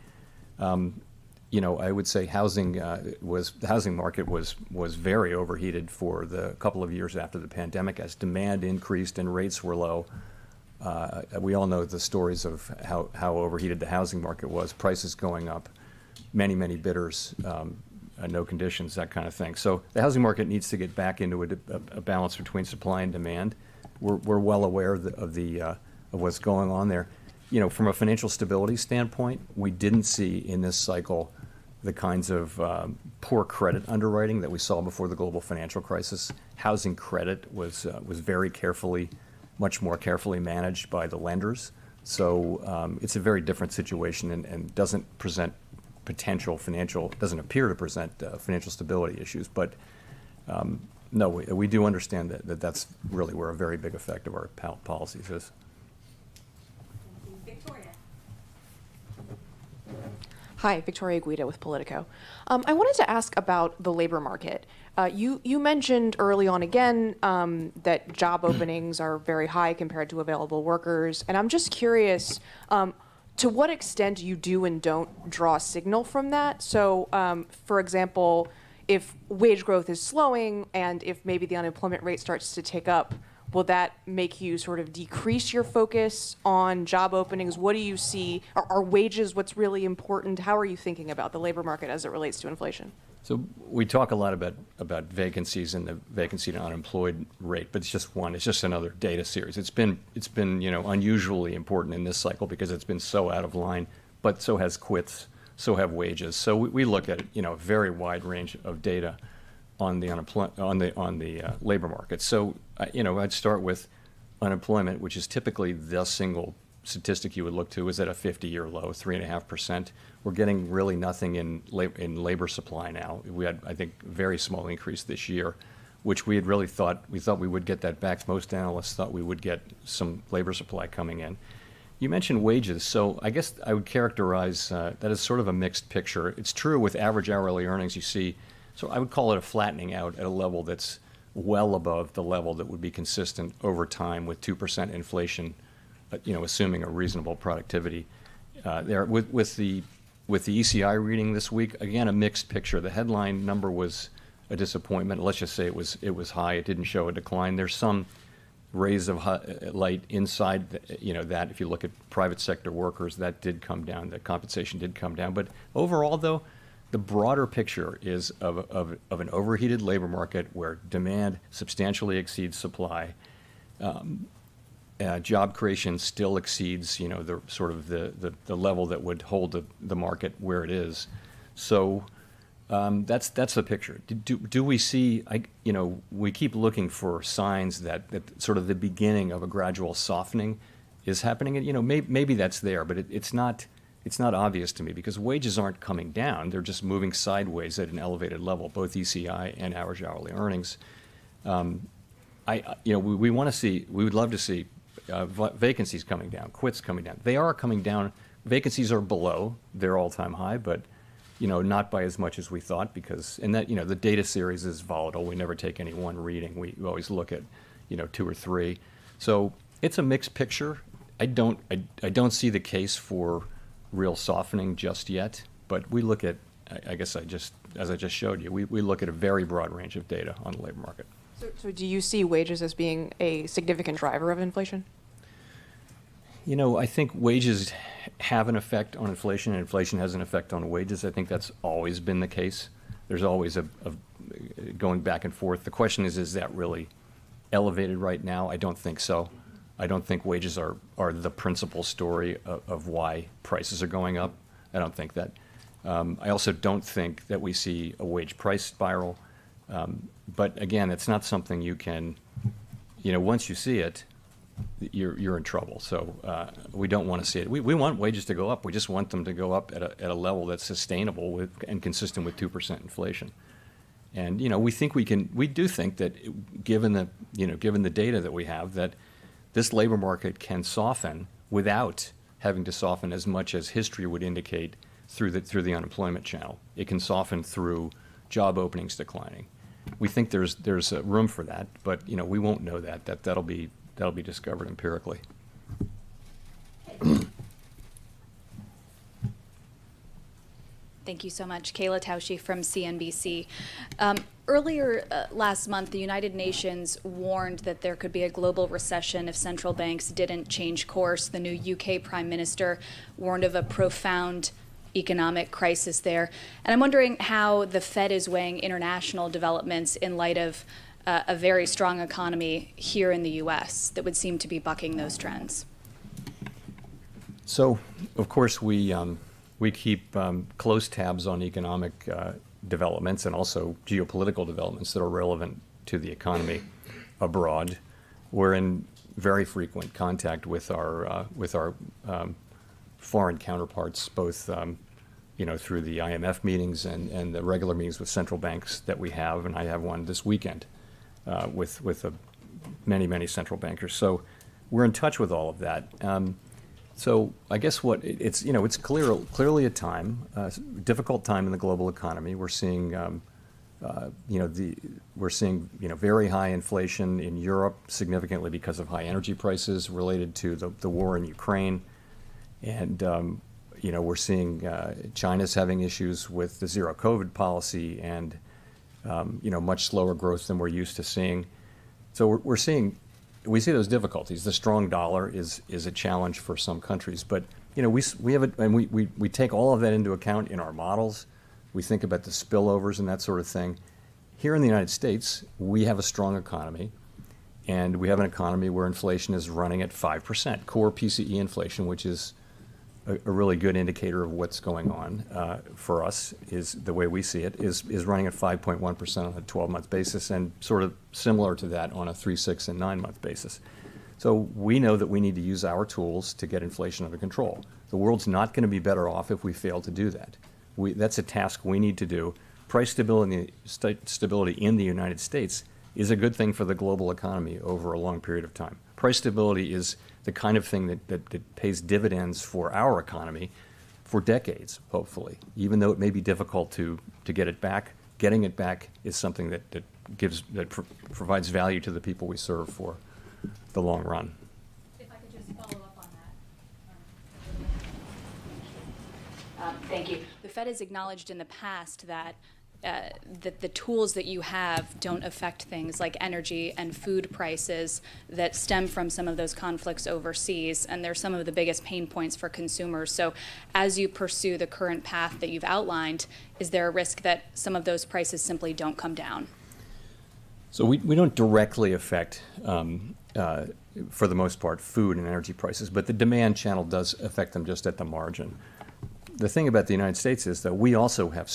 I would say the housing market was very overheated for the couple of years after the pandemic as demand increased and rates were low. We all know the stories of how overheated the housing market was, prices going up, many, many bidders, no conditions, that kind of thing. So the housing market needs to get back into a balance between supply and demand. We're well aware of what's going on there. From a financial stability standpoint, we didn't see in this cycle the kinds of poor credit underwriting that we saw before the global financial crisis. Housing credit was very much more carefully managed by the lenders. So it's a very different situation and doesn't appear to present financial stability issues. But no, we do understand that's really where a very big effect of our policies is. Victoria. Hi, Victoria Guida with Politico. I wanted to ask about the labor market. You mentioned early on again that job openings are very high compared to available workers, and I'm just curious to what extent you do and don't draw a signal from that. So, for example, if wage growth is slowing and if maybe the unemployment rate starts to tick up, will that make you sort of decrease your focus on job openings? What do you see? Are wages what's really important? How are you thinking about the labor market as it relates to inflation? So we talk a lot about vacancies and the vacancy to unemployed rate, but it's just one. It's just another data series. It's been unusually important in this cycle because it's been so out of line. But so has quits, so have wages. So we look at a very wide range of data on the labor market. So I'd start with unemployment, which is typically the single statistic you would look to, is at a 50-year low, 3.5%. We're getting really nothing in labor supply now. We had, I think, a very small increase this year, which we had really thought we would get that back. Most analysts thought we would get some labor supply coming in. You mentioned wages, so I guess I would characterize that as sort of a mixed picture. It's true with average hourly earnings you see, so I would call it a flattening out at a level that's well above the level that would be consistent over time with 2% inflation, assuming a reasonable productivity. There with the ECI reading this week, again, a mixed picture. The headline number was a disappointment. Let's just say it was high. It didn't show a decline. There's some rays of light inside, that if you look at private sector workers, that did come down. The compensation did come down. But overall, though, the broader picture is of an overheated labor market where demand substantially exceeds supply. Job creation still exceeds, the sort of the level that would hold the market where it is. So That's the picture. Do we see? We keep looking for signs that sort of the beginning of a gradual softening is happening. And maybe that's there, but it's not. It's not obvious to me because wages aren't coming down; they're just moving sideways at an elevated level, both ECI and average hourly earnings. We want to see. We would love to see vacancies coming down, quits coming down. They are coming down. Vacancies are below their all-time high, but not by as much as we thought because, the data series is volatile. We never take any one reading. We always look at, 2 or 3. So it's a mixed picture. I don't see the case for real softening just yet, but we look at, as I just showed you, we look at a very broad range of data on the labor market. So do you see wages as being a significant driver of inflation? I think wages have an effect on inflation, and inflation has an effect on wages. I think that's always been the case. There's always a going back and forth. The question is that really elevated right now? I don't think so. I don't think wages are the principal story of why prices are going up. I don't think that. I also don't think that we see a wage price spiral. But again, it's not something you can, once you see it, you're in trouble. So we don't want to see it. We want wages to go up. We just want them to go up at a level that's sustainable and consistent with 2% inflation. And we do think that given the data that we have, that this labor market can soften without having to soften as much as history would indicate through the unemployment channel. It can soften through job openings declining. We think there's room for that, but we won't know that. That'll be discovered empirically. Thank you so much. Kayla Tausche from CNBC. Earlier last month, the United Nations warned that there could be a global recession if central banks didn't change course. The new UK Prime Minister warned of a profound economic crisis there. And I'm wondering how the Fed is weighing international developments in light of a very strong economy here in the U.S. that would seem to be bucking those trends. So, of course, we keep close tabs on economic developments and also geopolitical developments that are relevant to the economy abroad. We're in very frequent contact with our foreign counterparts, both through the IMF meetings and the regular meetings with central banks that we have, and I have one this weekend with many central bankers. So we're in touch with all of that. So I guess it's clearly a difficult time in the global economy. We're seeing very high inflation in Europe, significantly because of high energy prices related to the war in Ukraine, and we're seeing China's having issues with the zero COVID policy and much slower growth than we're used to seeing. So we see those difficulties. The strong dollar is a challenge for some countries, but we have it, and we take all of that into account in our models. We think about the spillovers and that sort of thing. Here in the United States, we have a strong economy, and we have an economy where inflation is running at 5%. Core PCE inflation, which is a really good indicator of what's going on for us, is the way we see it, is running at 5.1% on a 12-month basis and sort of similar to that on a 3, 6, and 9-month basis. So we know that we need to use our tools to get inflation under control. The world's not going to be better off if we fail to do that. That's a task we need to do. Price stability in the United States is a good thing for the global economy over a long period of time. Price stability is the kind of thing that pays dividends for our economy for decades, hopefully. Even though it may be difficult to get it back, getting it back is something that provides value to the people we serve for the long run. If I could just follow up on that. Thank you. The Fed has acknowledged in the past that the tools that you have don't affect things like energy and food prices that stem from some of those conflicts overseas, and they're some of the biggest pain points for consumers. So as you pursue the current path that you've outlined, is there a risk that some of those prices simply don't come down? So we don't directly affect, for the most part, food and energy prices, but the demand channel does affect them just at the margin. the thing about the United States is that we also have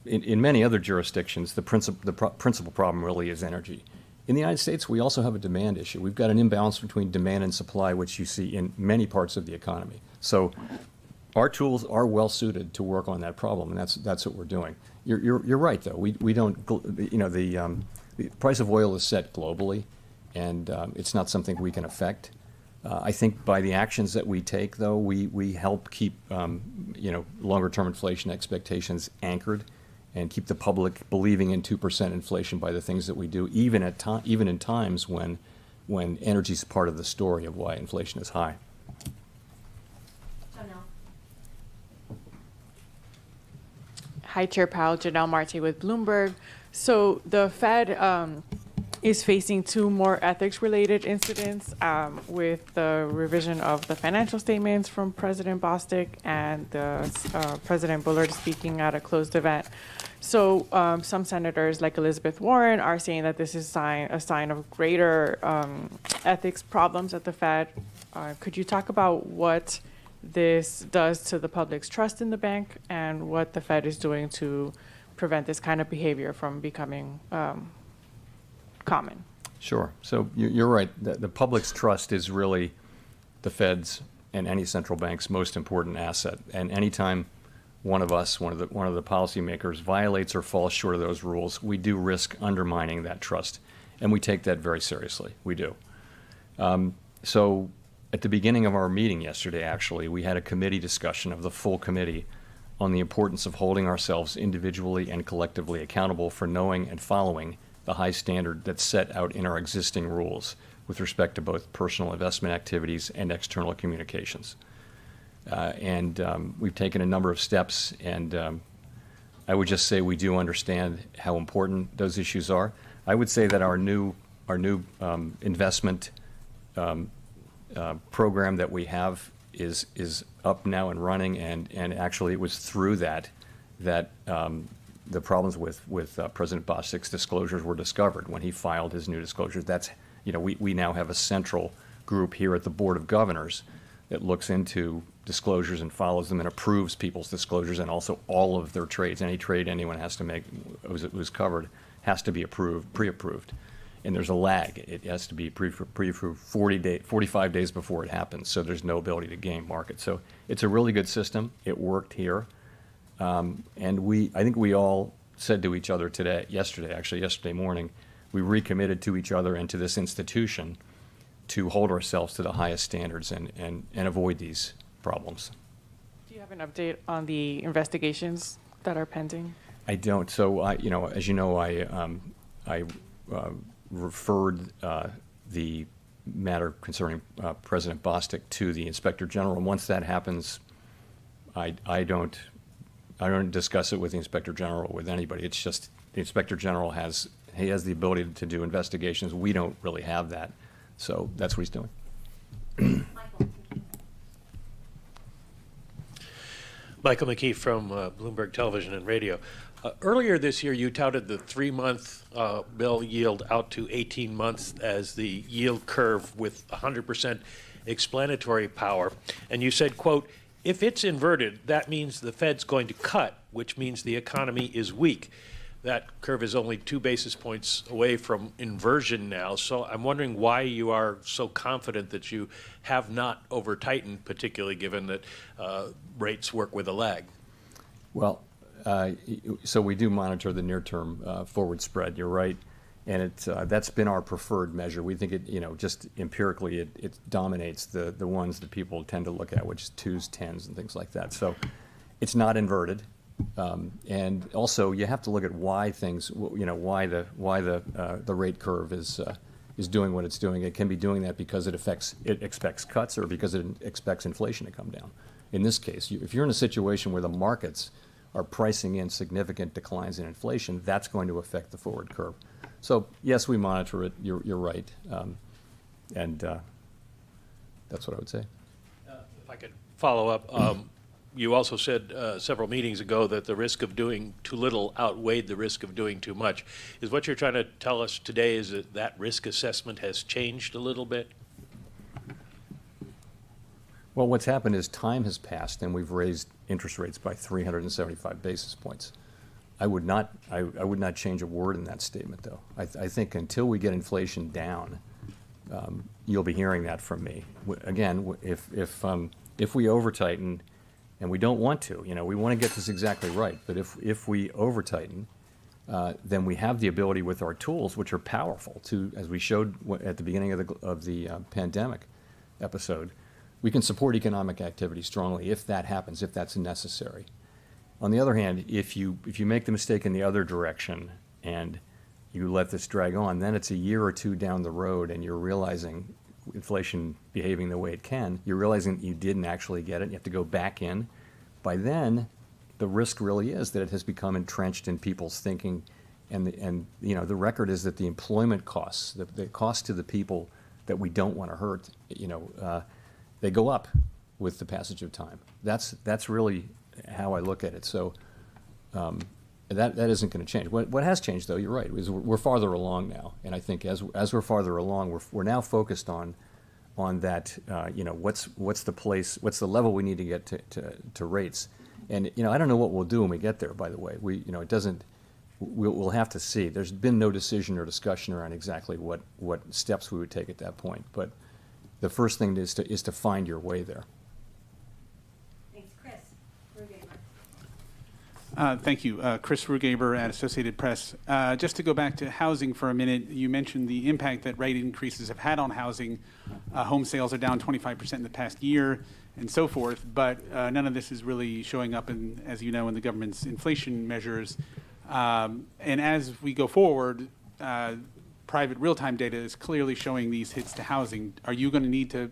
in many other jurisdictions, the principal problem really is energy. In the United States, we also have a demand issue. We've got an imbalance between demand and supply, which you see in many parts of the economy. So our tools are well suited to work on that problem, and that's what we're doing. You're right, though. We don't, the price of oil is set globally, and it's not something we can affect. I think by the actions that we take, though, we help keep longer-term inflation expectations anchored, and keep the public believing in 2% inflation by the things that we do, even in times when energy is part of the story of why inflation is high. Hi, Chair Powell. Janelle Marte with Bloomberg. So the Fed is facing two more ethics-related incidents with the revision of the financial statements from President Bostic and President Bullard speaking at a closed event. So some senators, like Elizabeth Warren, are saying that this is a sign of greater ethics problems at the Fed. Could you talk about what this does to the public's trust in the bank and what the Fed is doing to prevent this kind of behavior from becoming common? Sure. So you're right. The public's trust is really the Fed's and any central bank's most important asset. And anytime one of the policymakers violates or falls short of those rules, we do risk undermining that trust, and we take that very seriously. We do. So at the beginning of our meeting yesterday, actually, we had a committee discussion of the full committee on the importance of holding ourselves individually and collectively accountable for knowing and following the high standard that's set out in our existing rules with respect to both personal investment activities and external communications. And we've taken a number of steps, and I would just say we do understand how important those issues are. I would say that our new investment program that we have is up now and running, and actually it was through that the problems with President Bostic's disclosures were discovered when he filed his new disclosures. That's, we now have a central group here at the Board of Governors that looks into disclosures and follows them and approves people's disclosures, and also all of their trades. Any trade anyone has to make who's covered has to be pre-approved. And there's a lag. It has to be pre-approved 45 days before it happens, so there's no ability to game market. So it's a really good system. It worked here. And I think we all said to each other yesterday morning, we recommitted to each other and to this institution to hold ourselves to the highest standards and avoid these problems. Do you have an update on the investigations that are pending? I don't. So, as you know, I referred the matter concerning President Bostic to the Inspector General. And once that happens, I don't discuss it with the Inspector General or with anybody. It's just the Inspector General has the ability to do investigations. We don't really have that. So that's what he's doing. Michael McKee from Bloomberg Television and Radio. Earlier this year, you touted the 3-month bill yield out to 18 months as the yield curve with 100% explanatory power. And you said, quote, if it's inverted, that means the Fed's going to cut, which means the economy is weak. That curve is only 2 basis points away from inversion now. So I'm wondering why you are so confident that you have not over-tightened, particularly given that rates work with a lag. Well, so we do monitor the near-term forward spread. You're right, and that's been our preferred measure. We think it, just empirically, it dominates the ones that people tend to look at, which is 2s, 10s, and things like that. So it's not inverted. And also, you have to look at why why the rate curve is doing what it's doing. It can be doing that because it expects cuts, or because it expects inflation to come down. In this case, if you're in a situation where the markets are pricing in significant declines in inflation, that's going to affect the forward curve. So yes, we monitor it. You're right, and that's what I would say. If I could follow up. You also said several meetings ago that the risk of doing too little outweighed the risk of doing too much. Is what you're trying to tell us today is that risk assessment has changed a little bit? Well, what's happened is time has passed and we've raised interest rates by 375 basis points. I would not change a word in that statement, though. I think until we get inflation down, you'll be hearing that from me. Again, if we over-tighten, and we don't want to, we want to get this exactly right, but if we over-tighten, then we have the ability with our tools, which are powerful, to, as we showed at the beginning of the pandemic episode, we can support economic activity strongly if that happens, if that's necessary. On the other hand, if you make the mistake in the other direction and you let this drag on, then it's a year or two down the road and you're realizing inflation behaving the way it can, you're realizing that you didn't actually get it, you have to go back in. By then, the risk really is that it has become entrenched in people's thinking, and the record is that the employment costs, the cost to the people that we don't want to hurt, they go up with the passage of time. That's really how I look at it. So that isn't going to change. What has changed, though, you're right, is we're farther along now, and I think as we're farther along, we're now focused on that. What's the level we need to get to rates, and I don't know what we'll do when we get there. By the way, we'll have to see. There's been no decision or discussion around exactly what steps we would take at that point, but the first thing is to find your way there. Thanks, Chris. Thank you. Chris Rugaber at Associated Press. Just to go back to housing for a minute, you mentioned the impact that rate increases have had on housing. Home sales are down 25% in the past year and so forth, but none of this is really showing up, as you know, in the government's inflation measures. And as we go forward, private real-time data is clearly showing these hits to housing. Are you going to need to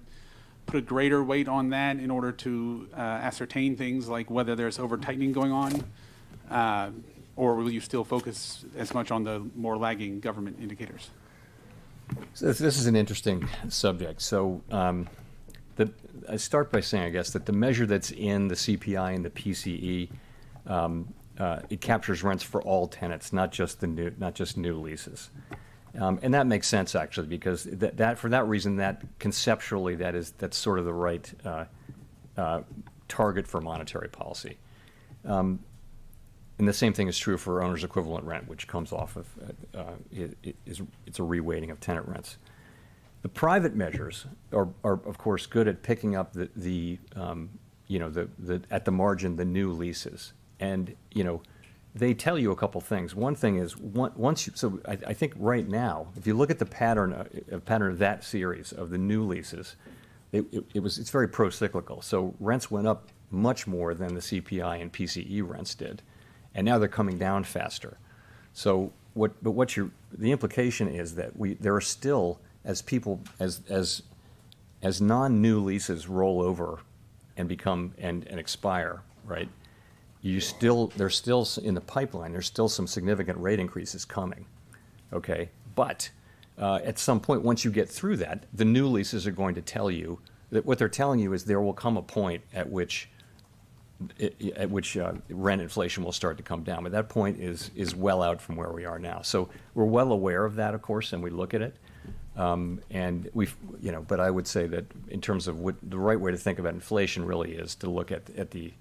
put a greater weight on that in order to ascertain things like whether there's over-tightening going on? Or will you still focus as much on the more lagging government indicators? So this is an interesting subject. So I start by saying, I guess, that the measure that's in the CPI and the PCE, it captures rents for all tenants, not just new leases. And that makes sense, actually, because for that reason, that conceptually, that's sort of the right target for monetary policy. And the same thing is true for owner's equivalent rent, which comes off of it's a reweighting of tenant rents. The private measures are of course good at picking up the at the margin the new leases, and they tell you a couple things. One thing is I think right now, if you look at the pattern of that series of the new leases, it's very pro-cyclical. So rents went up much more than the CPI and PCE rents did, and now they're coming down faster. So the implication is that there are still, as non-new leases roll over and become and expire, right? There's still in the pipeline, there's still some significant rate increases coming, okay? But at some point, once you get through that, the new leases are going to tell you that what they're telling you is there will come a point at which rent inflation will start to come down. But that point is well out from where we are now. So we're well aware of that, of course, and we look at it. And but I would say that in terms of what the right way to think about inflation really is to look at the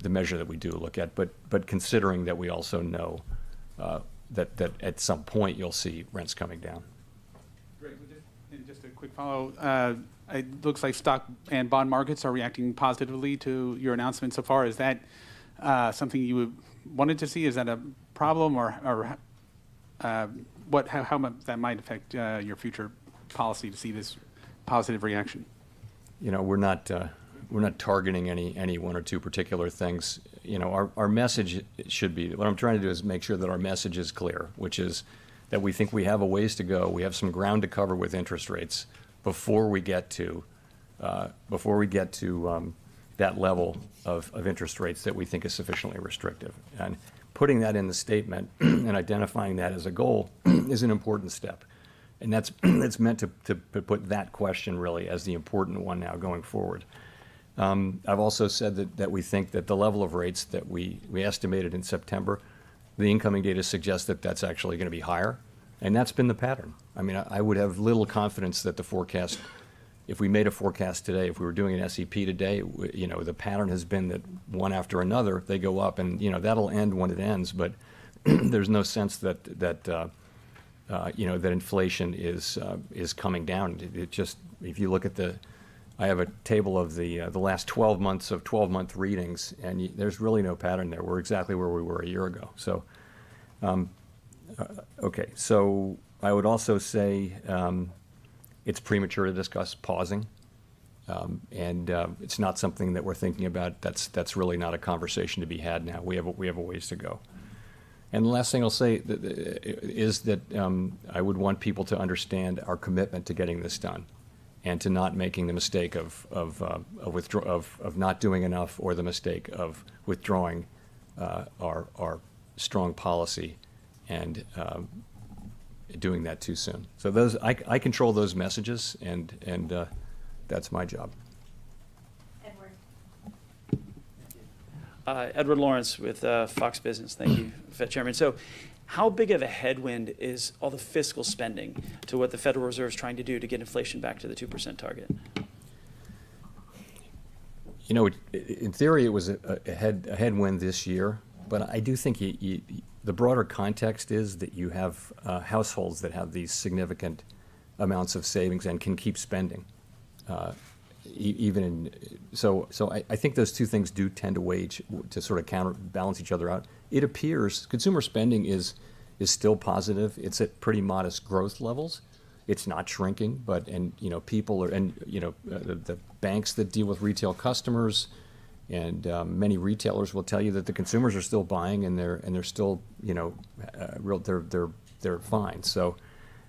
measure that we do look at, but considering that we also know that at some point you'll see rents coming down. Great. And just a quick follow. It looks like stock and bond markets are reacting positively to your announcement so far. Is that something you wanted to see? Is that a problem, or how that might affect your future policy to see this positive reaction? We're not targeting any one or two particular things. Our message should be, what I'm trying to do is make sure that our message is clear, which is that we think we have a ways to go. We have some ground to cover with interest rates before we get to that level of interest rates that we think is sufficiently restrictive. And putting that in the statement and identifying that as a goal is an important step. And that's meant to put that question really as the important one now going forward. I've also said that we think that the level of rates that we estimated in September, the incoming data suggests that that's actually going to be higher, and that's been the pattern. I mean, I would have little confidence that the forecast if we made a forecast today, if we were doing an SEP today, the pattern has been that one after another they go up, and that'll end when it ends. But there's no sense that that inflation is coming down. It just, if you look at I have a table of the last 12 months of 12-month readings, and there's really no pattern there. We're exactly where we were a year ago. So, okay. So I would also say it's premature to discuss pausing, and it's not something that we're thinking about. That's really not a conversation to be had now. We have a ways to go. And the last thing I'll say is that I would want people to understand our commitment to getting this done, and to not making the mistake of not doing enough, or the mistake of withdrawing our strong policy and doing that too soon. So I control those messages, and that's my job. Edward Lawrence with Fox Business. Thank you, Fed Chairman. So how big of a headwind is all the fiscal spending to what the Federal Reserve is trying to do to get inflation back to the 2% target? In theory, it was a headwind this year, but I do think the broader context is that you have households that have these significant amounts of savings and can keep spending. So I think those two things do tend to sort of counterbalance each other out. It appears consumer spending is still positive. It's at pretty modest growth levels. It's not shrinking, people are, the banks that deal with retail customers and many retailers will tell you that the consumers are still buying, and they're still they're fine. So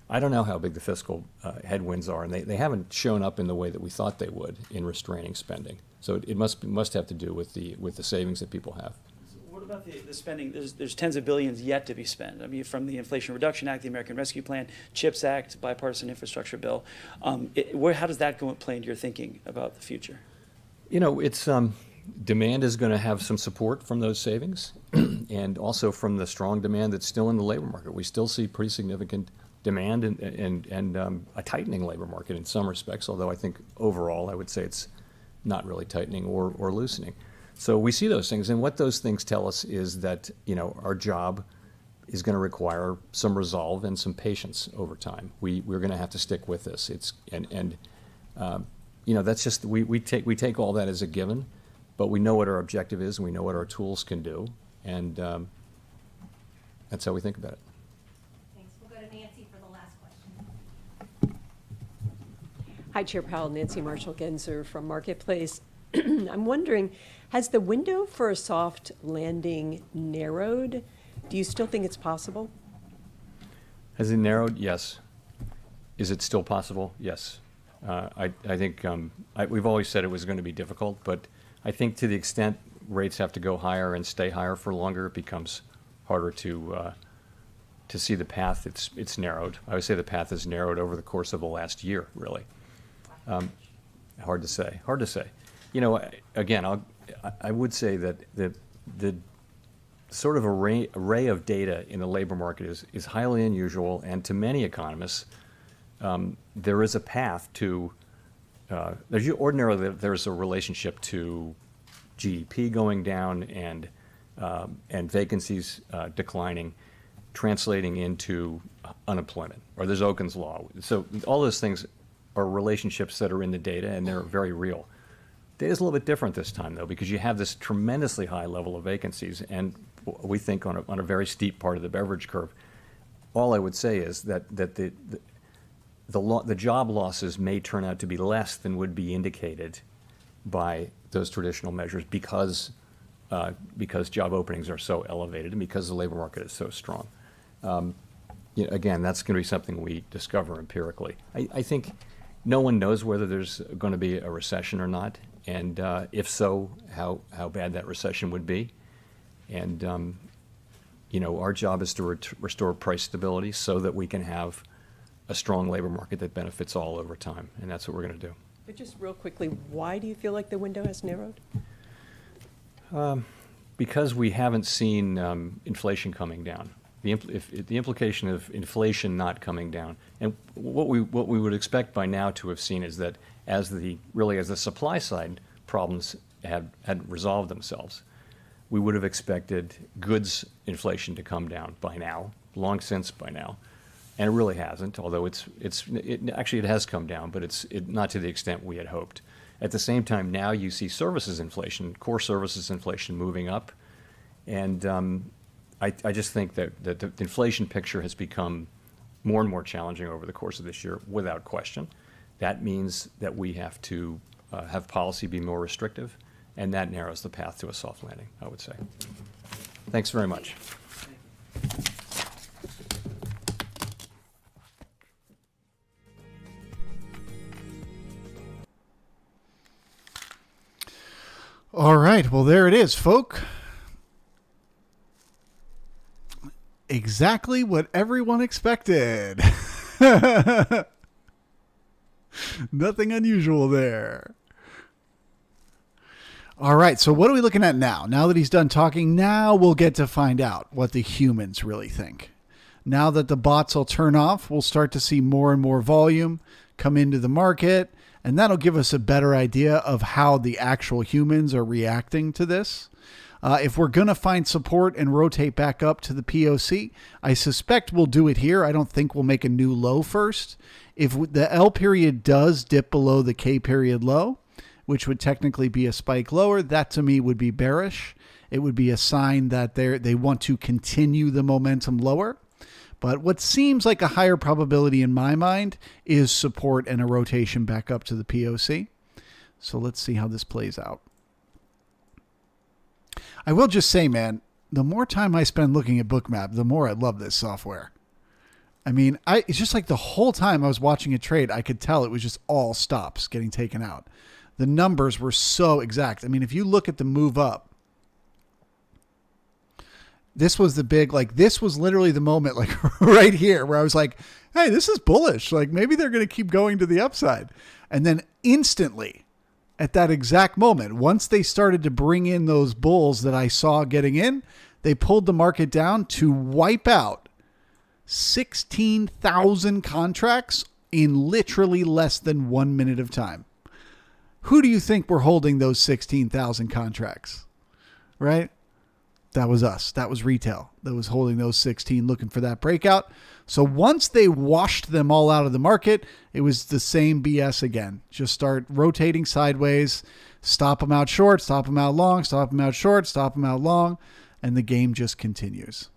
I don't know how big the fiscal headwinds are, and they haven't shown up in the way that we thought they would in restraining spending. So it must have to do with the savings that people have. What about the spending? There's tens of billions yet to be spent. I mean, from the Inflation Reduction Act, the American Rescue Plan, CHIPS Act, bipartisan infrastructure bill. How does that play into your thinking about the future? It's demand is going to have some support from those savings, and also from the strong demand that's still in the labor market. We still see pretty significant demand and a tightening labor market in some respects, although I think overall I would say it's not really tightening or loosening. So we see those things, and what those things tell us is that our job is going to require some resolve and some patience over time. We're going to have to stick with this. That's just we take all that as a given, but we know what our objective is, and we know what our tools can do, and that's how we think about it. Hi, Chair Powell. Nancy Marshall-Genzer from Marketplace. I'm wondering, has the window for a soft landing narrowed? Do you still think it's possible? Has it narrowed? Yes. Is it still possible? Yes. I think we've always said it was going to be difficult, but I think to the extent rates have to go higher and stay higher for longer, it becomes harder to see the path. It's narrowed. I would say the path has narrowed over the course of the last year, really. Hard to say. Again, I would say that the sort of array of data in the labor market is highly unusual, and to many economists, there is a path to. Ordinarily, there's a relationship to GDP going down and vacancies declining, translating into unemployment, or there's Okun's law. So all those things are relationships that are in the data, and they're very real. Data's a little bit different this time, though, because you have this tremendously high level of vacancies, and we think on a very steep part of the beverage curve. All I would say is that the job losses may turn out to be less than would be indicated by those traditional measures because job openings are so elevated and because the labor market is so strong. Again, that's going to be something we discover empirically. I think no one knows whether there's going to be a recession or not, and if so, how bad that recession would be. And our job is to restore price stability so that we can have a strong labor market that benefits all over time, and that's what we're going to do. But just real quickly, why do you feel like the window has narrowed? Because we haven't seen inflation coming down. the implication of inflation not coming down, and what we would expect by now to have seen is that as the supply side problems had resolved themselves, we would have expected goods inflation to come down by now, long since by now, and it really hasn't. Although it has come down, but it's not to the extent we had hoped. At the same time, now you see services inflation, core services inflation moving up, and I just think that the inflation picture has become more and more challenging over the course of this year, without question. That means that we have to have policy be more restrictive, and that narrows the path to a soft landing, I would say. Thanks very much. All right, well, there it is, folk. Exactly what everyone expected. Nothing unusual there. All right, so what are we looking at now? Now that he's done talking, now we'll get to find out what the humans really think. Now that the bots will turn off, we'll start to see more and more volume come into the market, and that'll give us a better idea of how the actual humans are reacting to this. If we're going to find support and rotate back up to the POC, I suspect we'll do it here. I don't think we'll make a new low first. If the L period does dip below the K period low, which would technically be a spike lower, that to me would be bearish. It would be a sign that they want to continue the momentum lower. But what seems like a higher probability in my mind is support and a rotation back up to the POC. So let's see how this plays out. I will just say, man, the more time I spend looking at Bookmap, the more I love this software. I mean, it's just like the whole time I was watching a trade, I could tell it was just all stops getting taken out. The numbers were so exact. I mean, if you look at the move up, this was the big, like, this was literally the moment, like, right here where I was like, hey, this is bullish. Like, maybe they're going to keep going to the upside. And then instantly, at that exact moment, once they started to bring in those bulls that I saw getting in, they pulled the market down to wipe out 16,000 contracts in literally less than 1 minute of time. Who do you think were holding those 16,000 contracts? Right? That was us. That was retail that was holding those 16, looking for that breakout. So once they washed them all out of the market, it was the same BS again. Just start rotating sideways, stop them out short, stop them out long, stop them out short, stop them out long, and the game just continues.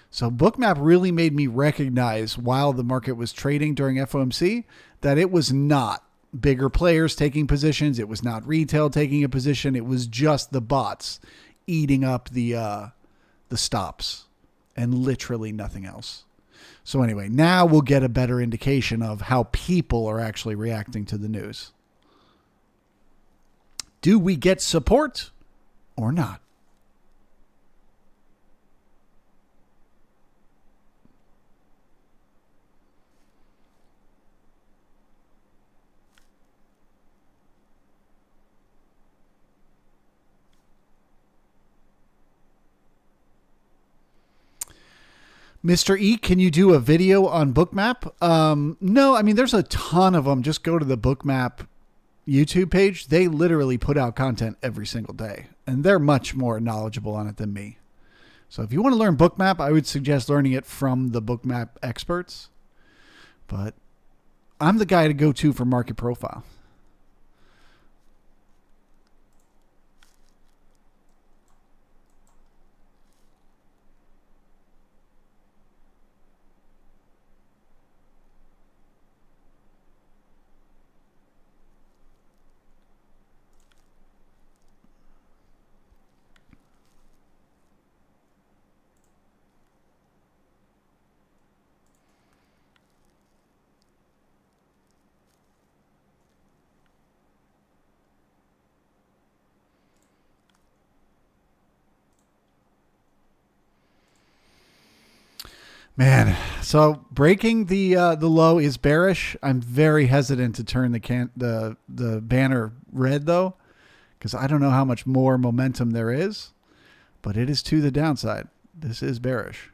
So Bookmap really made me recognize while the market was trading during FOMC that it was not bigger players taking positions. It was not retail taking a position. It was just the bots eating up the stops and literally nothing else. So anyway, now we'll get a better indication of how people are actually reacting to the news. Do we get support or not? Mr. E, can you do a video on Bookmap? No, I mean, there's a ton of them. Just go to the Bookmap YouTube page. They literally put out content every single day, and they're much more knowledgeable on it than me. So if you want to learn Bookmap, I would suggest learning it from the Bookmap experts. But I'm the guy to go to for market profile. Man, so breaking the low is bearish. I'm very hesitant to turn the banner red though, because I don't know how much more momentum there is, but it is to the downside. This is bearish.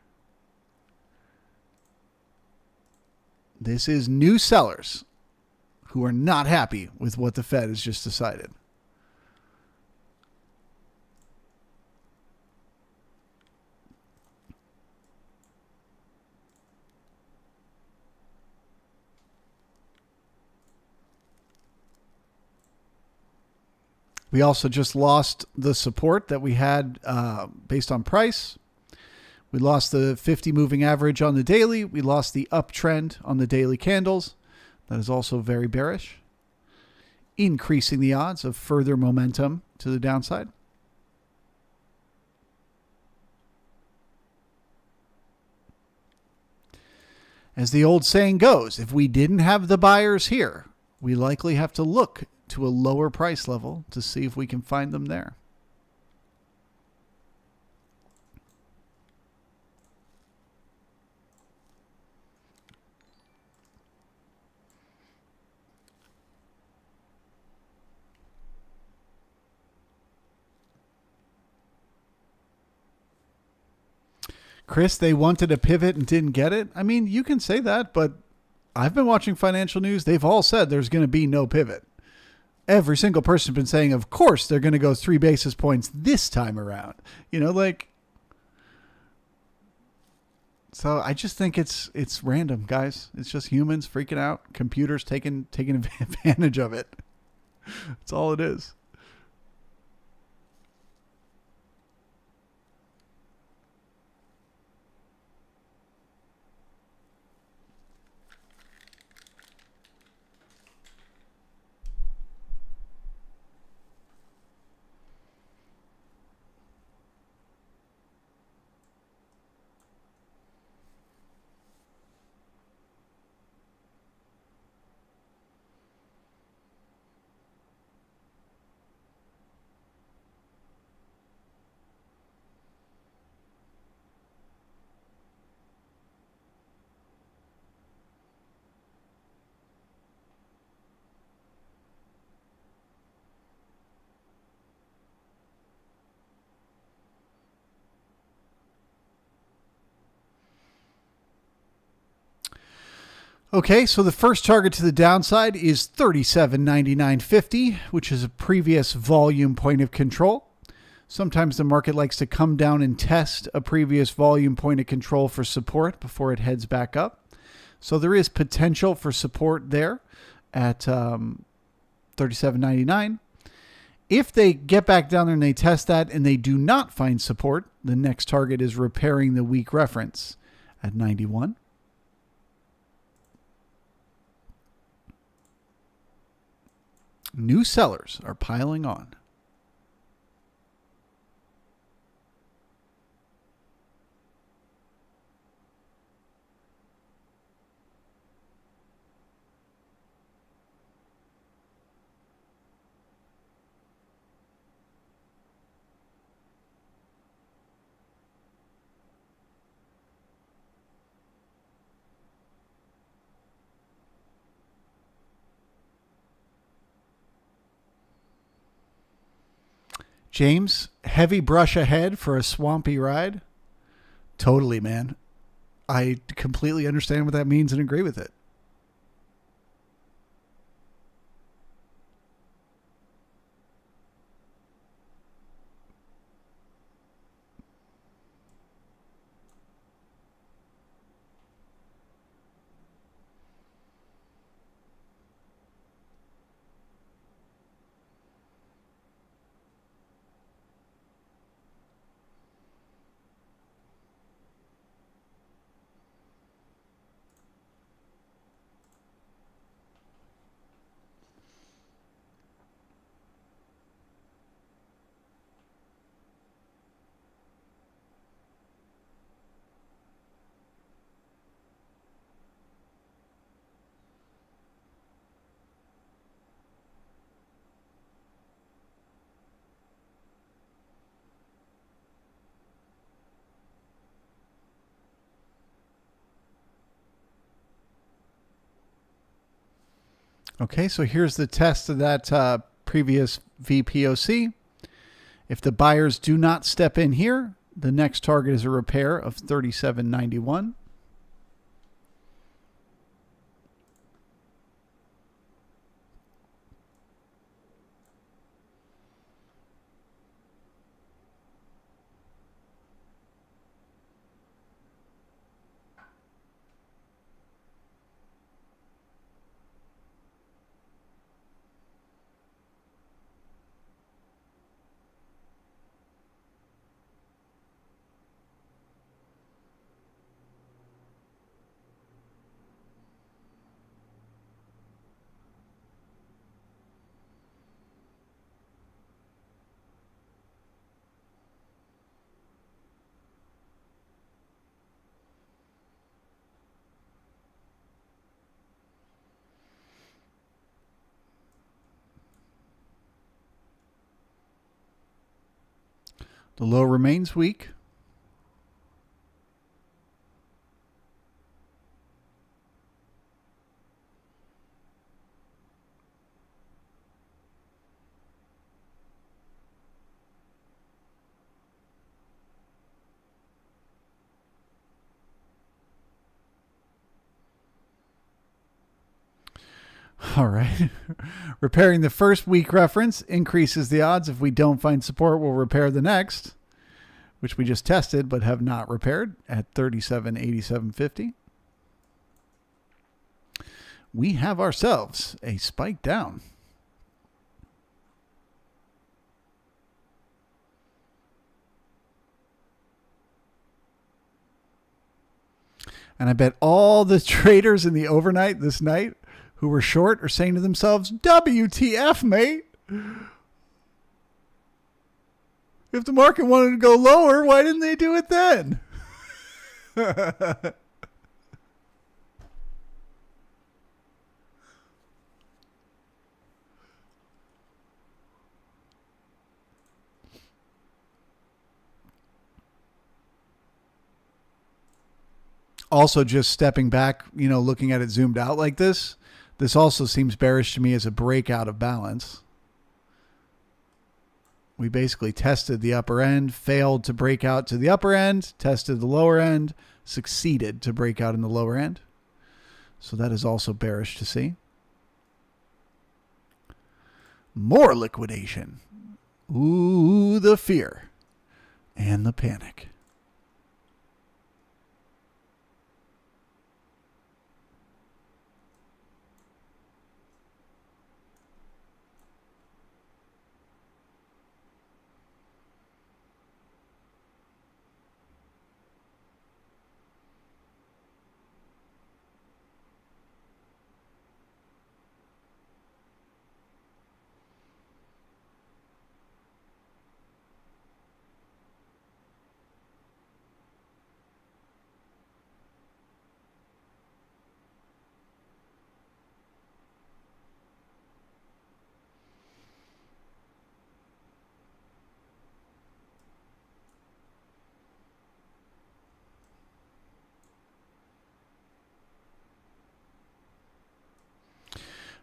This is new sellers who are not happy with what the Fed has just decided. We also just lost the support that we had based on price. We lost the 50 moving average on the daily. We lost the uptrend on the daily candles. That is also very bearish, increasing the odds of further momentum to the downside. As the old saying goes, if we didn't have the buyers here, we likely have to look to a lower price level to see if we can find them there. Chris, they wanted a pivot and didn't get it. I mean, you can say that, but I've been watching financial news. They've all said there's going to be no pivot. Every single person has been saying, of course, they're going to go 3 basis points this time around. You know, like, so I just think it's random, guys. It's just humans freaking out, computers taking advantage of it. That's all it is. Okay, so the first target to the downside is 37.9950, which is a previous volume point of control. Sometimes the market likes to come down and test a previous volume point of control for support before it heads back up. So there is potential for support there at 37.99. If they get back down there and they test that and they do not find support, the next target is repairing the weak reference at 91. New sellers are piling on. James, heavy brush ahead for a swampy ride? Totally, man. I completely understand what that means and agree with it. Okay, so here's the test of that previous VPOC. If the buyers do not step in here, the next target is a repair of 37.91. The low remains weak. All right. Repairing the first weak reference increases the odds. If we don't find support, we'll repair the next, which we just tested but have not repaired at 37.8750. We have ourselves a spike down. And I bet all the traders in the overnight this night who were short are saying to themselves, WTF, mate? If the market wanted to go lower, why didn't they do it then? Also, just stepping back, looking at it zoomed out like this, this also seems bearish to me as a breakout of balance. We basically tested the upper end, failed to break out to the upper end, tested the lower end, succeeded to break out in the lower end. So that is also bearish to see. More liquidation. Ooh, the fear and the panic.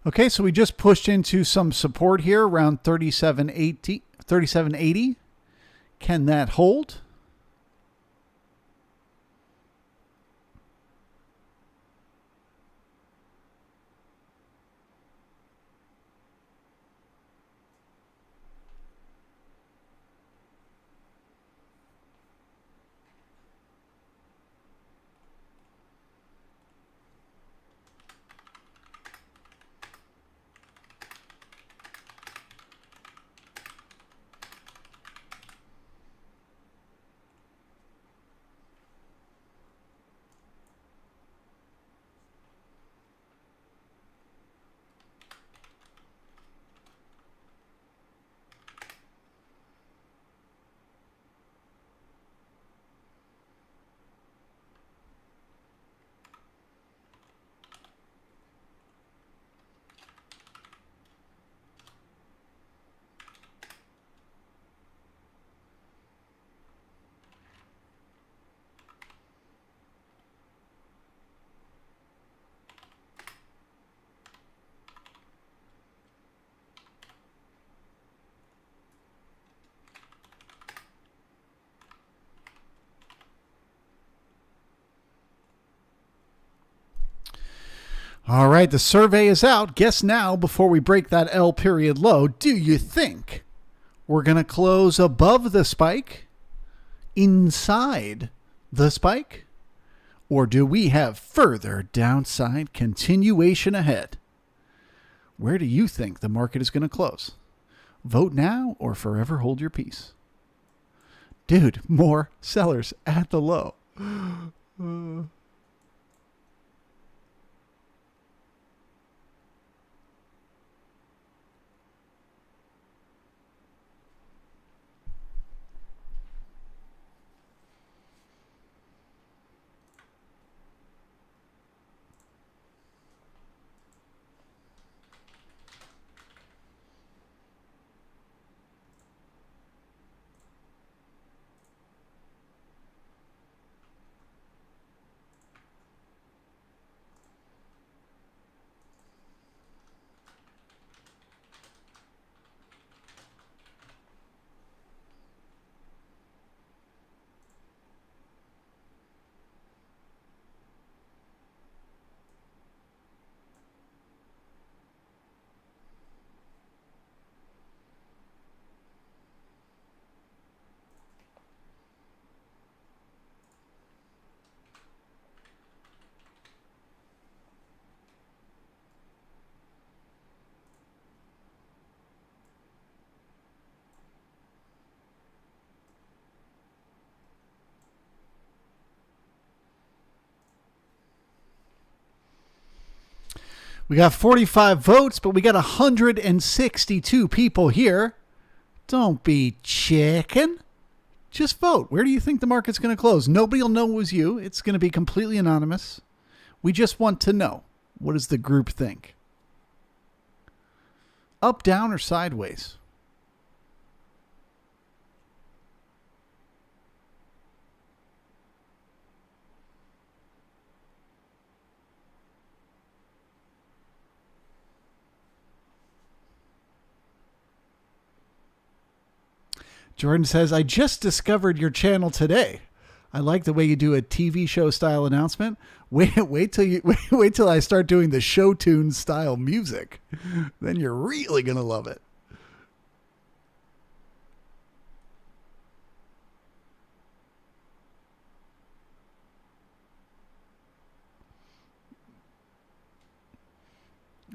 Okay, so we just pushed into some support here around 3780. Can that hold? All right, the survey is out. Guess now, before we break that L period low, do you think we're going to close above the spike, inside the spike, or do we have further downside continuation ahead? Where do you think the market is going to close? Vote now or forever hold your peace. Dude, more sellers at the low. We got 45 votes, but we got 162 people here. Don't be chicken. Just vote. Where do you think the market's going to close? Nobody will know it was you. It's going to be completely anonymous. We just want to know. What does the group think? Up, down, or sideways? Jordan says, I just discovered your channel today. I like the way you do a TV show style announcement. Wait till I start doing the show tune style music. Then you're really going to love it.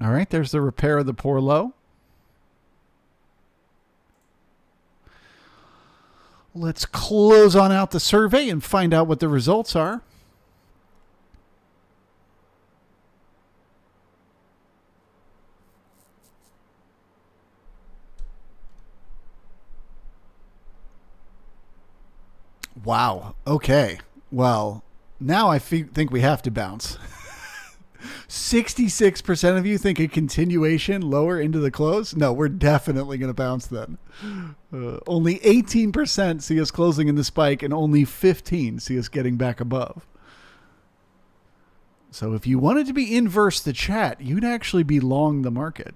All right, there's the repair of the poor low. Let's close on out the survey and find out what the results are. Wow. Okay. Well, now I think we have to bounce. 66% of you think a continuation lower into the close? No, we're definitely going to bounce then. Only 18% see us closing in the spike, and only 15% see us getting back above. So if you wanted to be inverse the chat, you'd actually be long the market.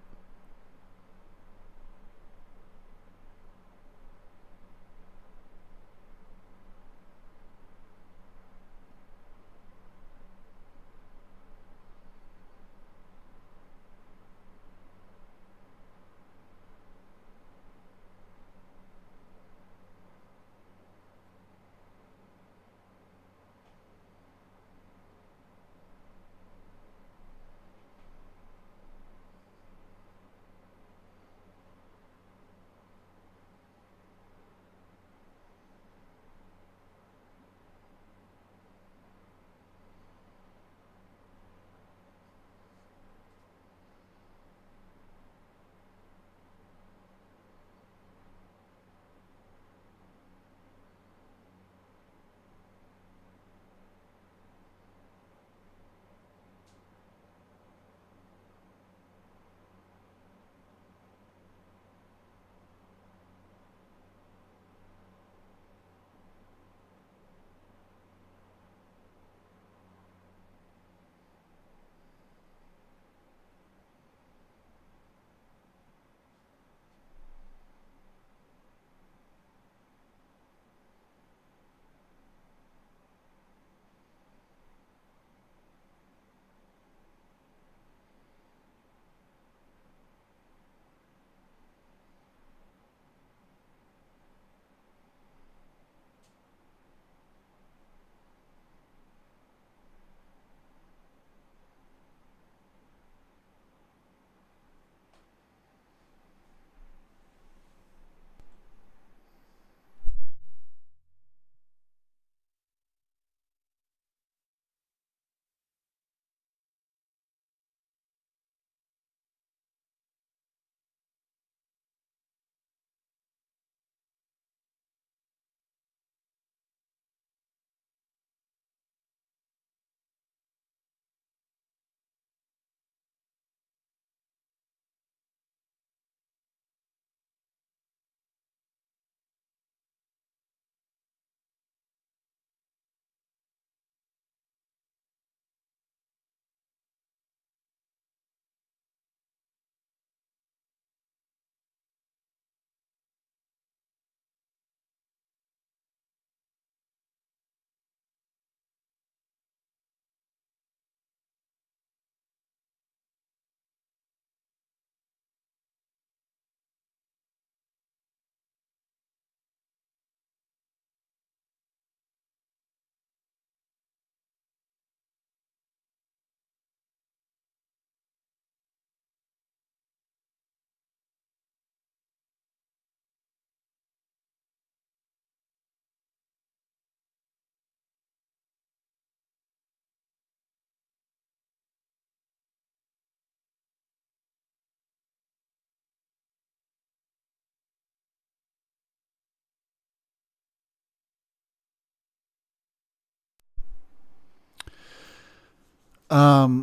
Ivita,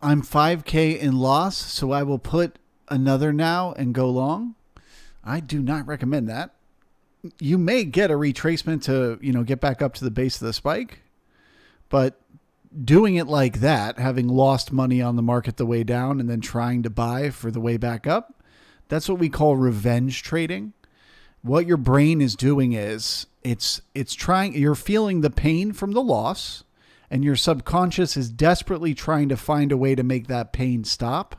I'm 5K in loss, so I will put another now and go long. I do not recommend that. You may get a retracement to, get back up to the base of the spike, but doing it like that, having lost money on the market the way down and then trying to buy for the way back up, that's what we call revenge trading. What your brain is doing is you're feeling the pain from the loss, and your subconscious is desperately trying to find a way to make that pain stop.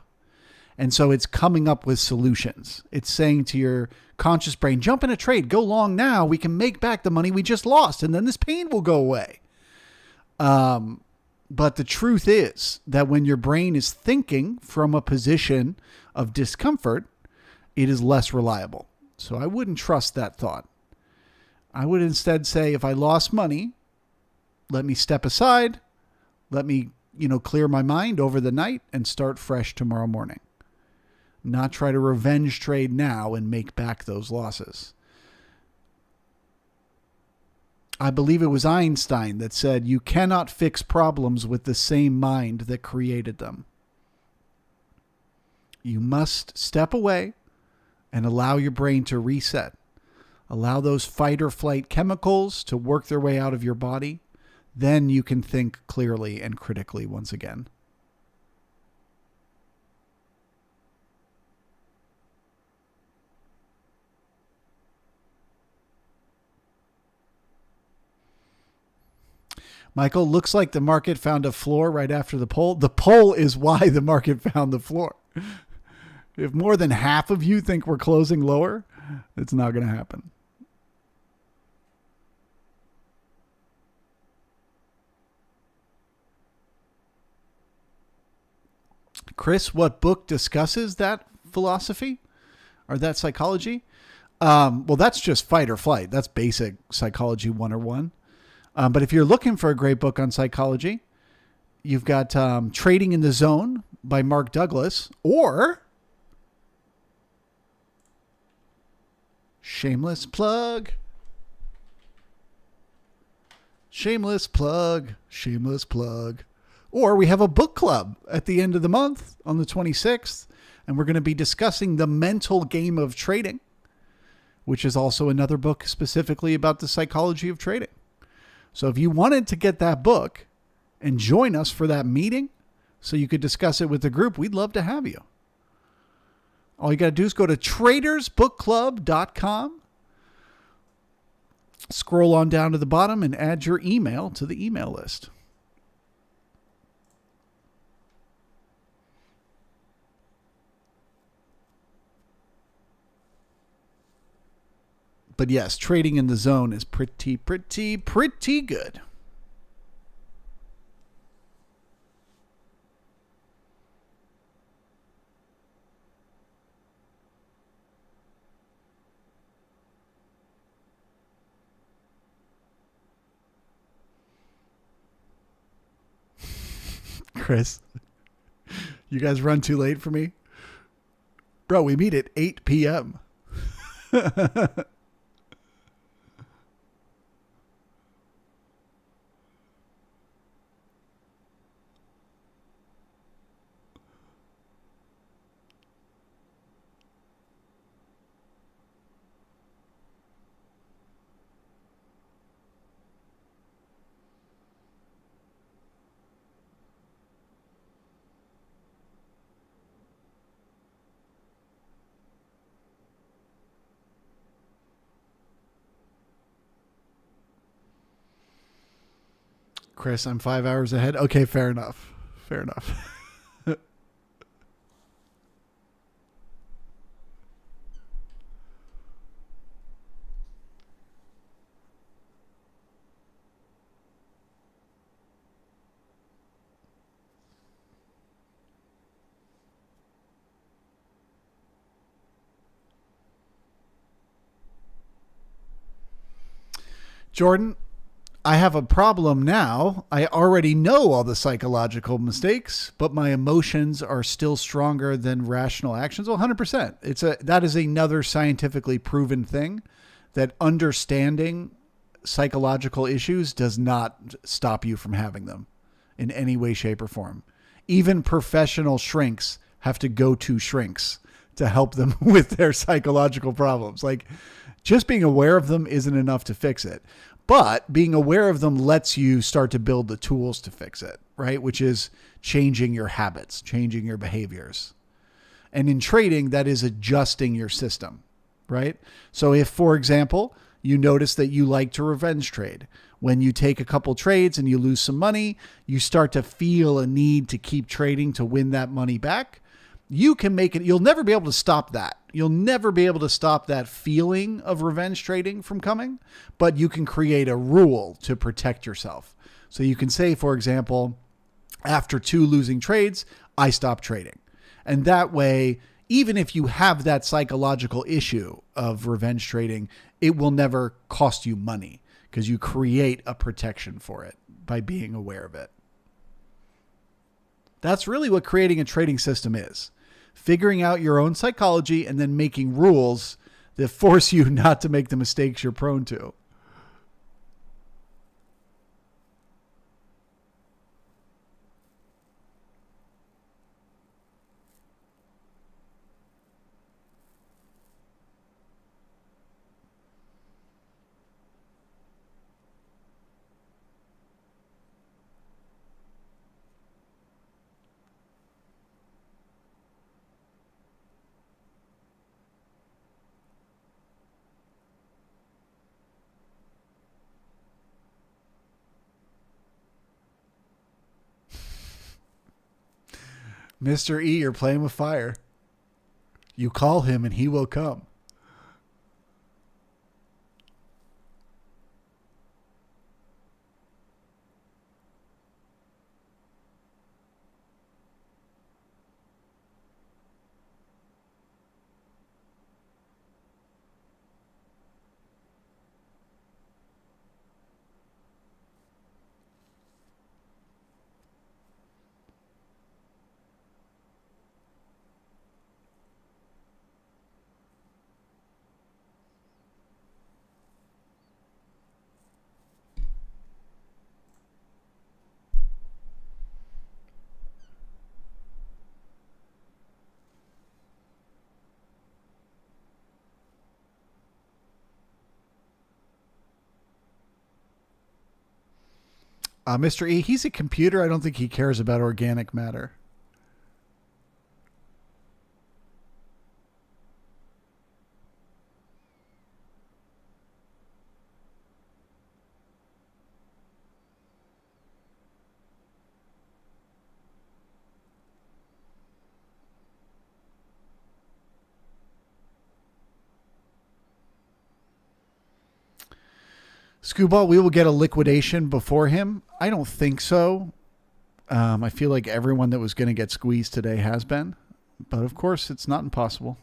And so it's coming up with solutions. It's saying to your conscious brain, jump in a trade, go long now. We can make back the money we just lost, and then this pain will go away. But the truth is that when your brain is thinking from a position of discomfort, it is less reliable. So I wouldn't trust that thought. I would instead say, if I lost money, let me step aside, let me, clear my mind over the night and start fresh tomorrow morning. Not try to revenge trade now and make back those losses. I believe it was Einstein that said, you cannot fix problems with the same mind that created them. You must step away and allow your brain to reset. Allow those fight or flight chemicals to work their way out of your body. Then you can think clearly and critically once again. Michael, looks like the market found a floor right after the poll. The poll is why the market found the floor. If more than half of you think we're closing lower, it's not going to happen. Chris, what book discusses that philosophy or that psychology? Well, that's just fight or flight. That's basic psychology 101. But if you're looking for a great book on psychology, you've got Trading in the Zone by Mark Douglas, or shameless plug, or we have a book club at the end of the month on the 26th, and we're going to be discussing The Mental Game of Trading, which is also another book specifically about the psychology of trading. So if you wanted to get that book and join us for that meeting so you could discuss it with the group, we'd love to have you. All you got to do is go to tradersbookclub.com, scroll on down to the bottom, and add your email to the email list. But yes, Trading in the Zone is pretty good. Chris, you guys run too late for me? Bro, we meet at 8 p.m. Chris, I'm 5 hours ahead. Okay, fair enough. Jordan, I have a problem now. I already know all the psychological mistakes, but my emotions are still stronger than rational actions. Well, 100%. That is another scientifically proven thing that understanding psychological issues does not stop you from having them in any way, shape, or form. Even professional shrinks have to go to shrinks to help them with their psychological problems. Like, just being aware of them isn't enough to fix it. But being aware of them lets you start to build the tools to fix it, right? Which is changing your habits, changing your behaviors. And in trading, that is adjusting your system, right? So if, for example, you notice that you like to revenge trade, when you take a couple trades and you lose some money, you start to feel a need to keep trading to win that money back. You can make it. You'll never be able to stop that. You'll never be able to stop that feeling of revenge trading from coming, but you can create a rule to protect yourself. So you can say, for example, after 2 losing trades, I stop trading. And that way, even if you have that psychological issue of revenge trading, it will never cost you money because you create a protection for it by being aware of it. That's really what creating a trading system is. Figuring out your own psychology and then making rules that force you not to make the mistakes you're prone to. Mr. E, you're playing with fire. You call him and he will come. Mr. E, he's a computer. I don't think he cares about organic matter. Scooball, we will get a liquidation before him. I don't think so. I feel like everyone that was going to get squeezed today has been. But of course, it's not impossible.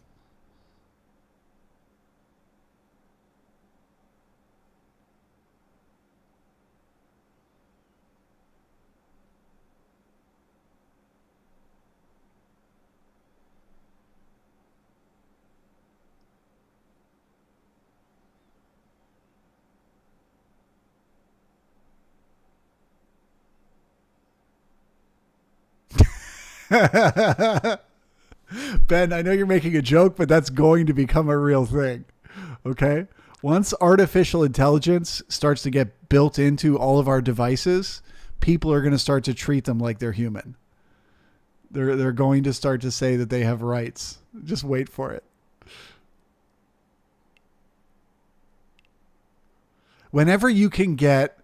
Ben, I know you're making a joke, but that's going to become a real thing. Okay? Once artificial intelligence starts to get built into all of our devices, people are going to start to treat them like they're human. They're going to start to say that they have rights. Just wait for it. Whenever you can get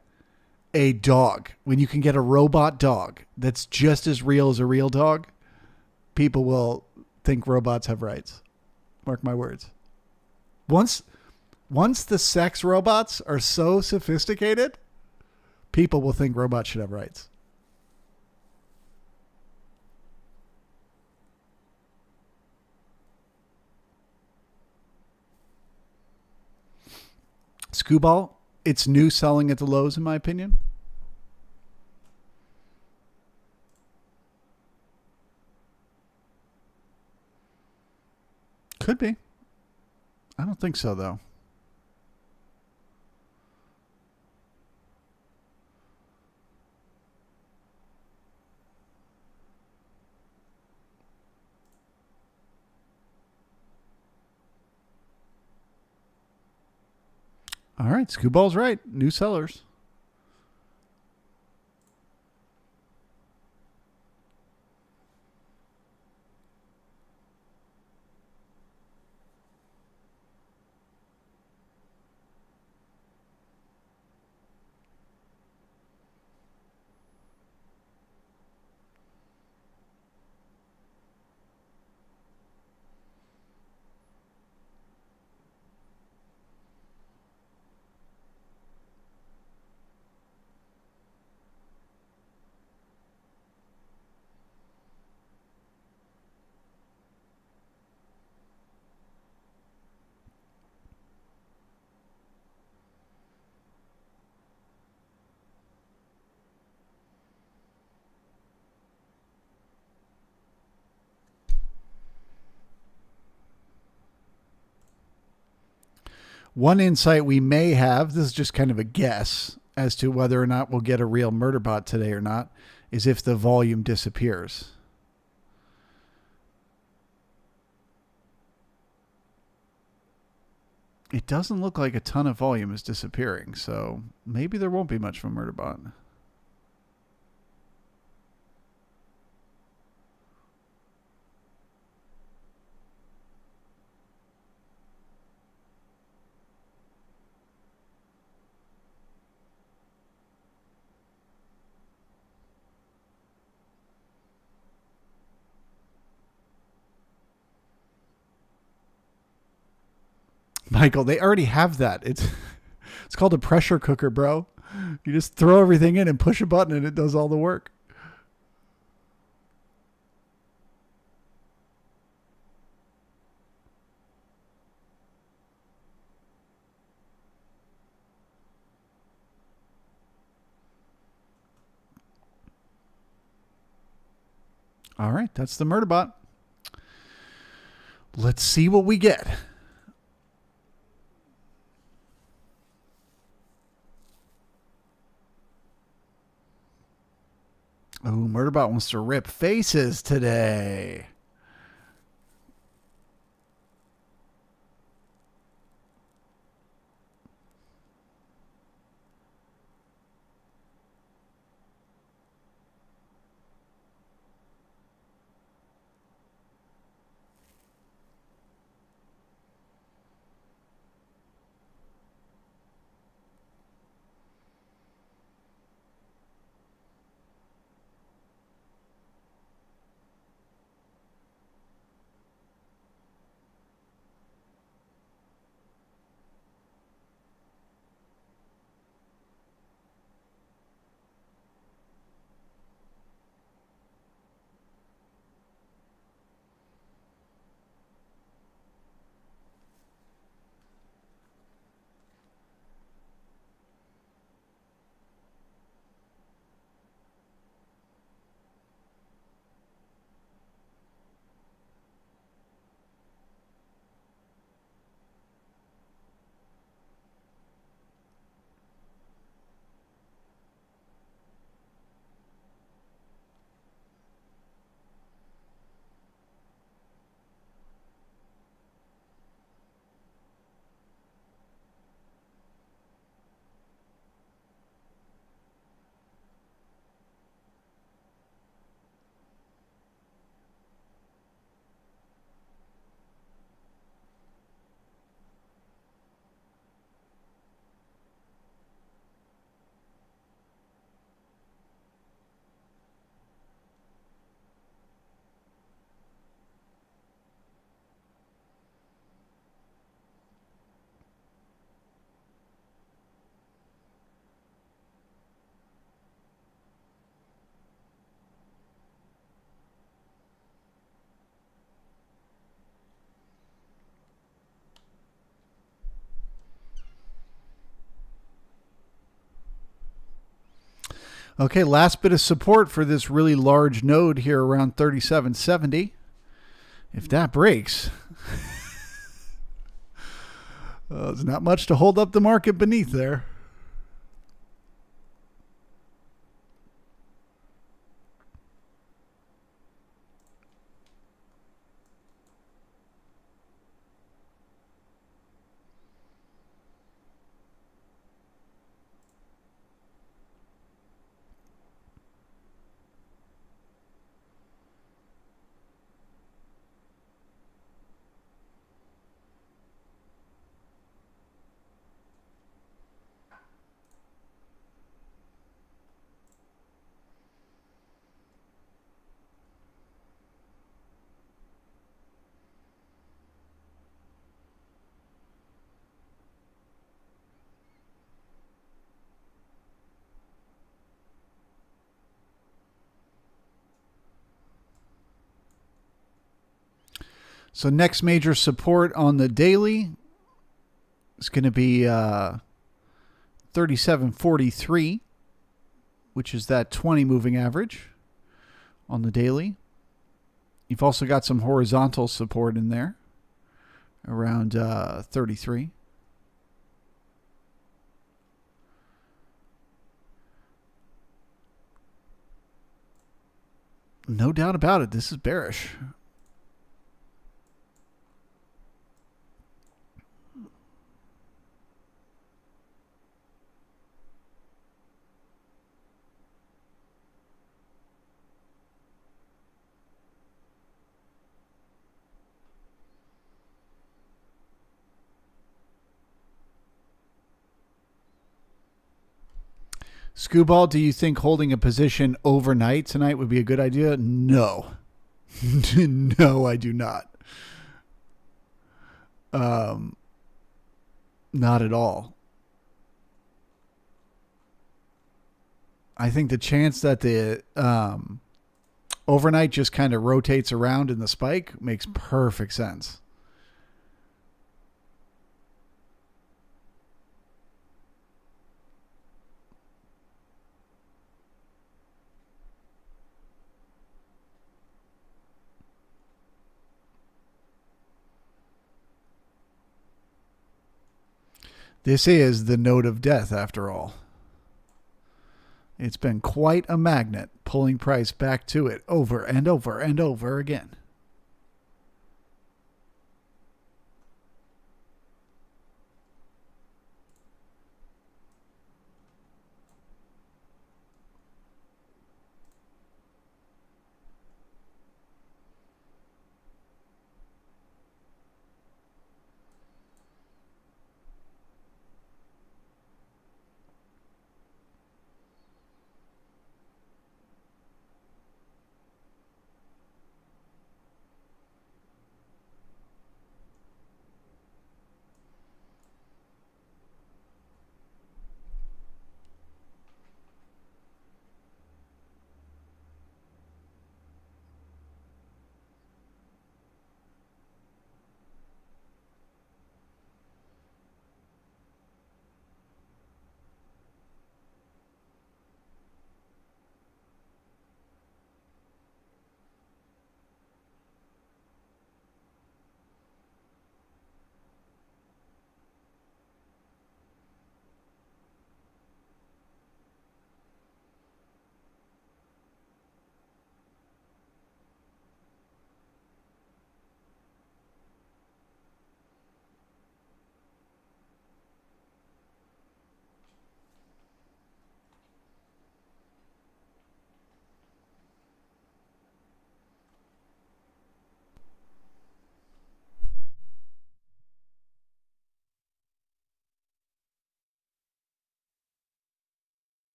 a dog, when you can get a robot dog that's just as real as a real dog, people will think robots have rights. Mark my words. Once the sex robots are so sophisticated, people will think robots should have rights. Scooball, it's new selling at the lows, in my opinion. Could be. I don't think so, though. All right, Scooball's right. New sellers. One insight we may have, this is just kind of a guess as to whether or not we'll get a real murder bot today or not, is if the volume disappears. It doesn't look like a ton of volume is disappearing, so maybe there won't be much of a murder bot. Michael, they already have that. It's called a pressure cooker, bro. You just throw everything in and push a button and it does all the work. All right, that's the murder bot. Let's see what we get. Oh, Murderbot wants to rip faces today. Okay, last bit of support for this really large node here around 3770. If that breaks, there's not much to hold up the market beneath there. So next major support on the daily is going to be 37.43, which is that 20 moving average on the daily. You've also got some horizontal support in there around 33. No doubt about it. This is bearish. Scooball, do you think holding a position overnight tonight would be a good idea? No. No, I do not. Not at all. I think the chance that the overnight just kind of rotates around in the spike makes perfect sense. This is the node of death, after all. It's been quite a magnet, pulling price back to it over and over and over again.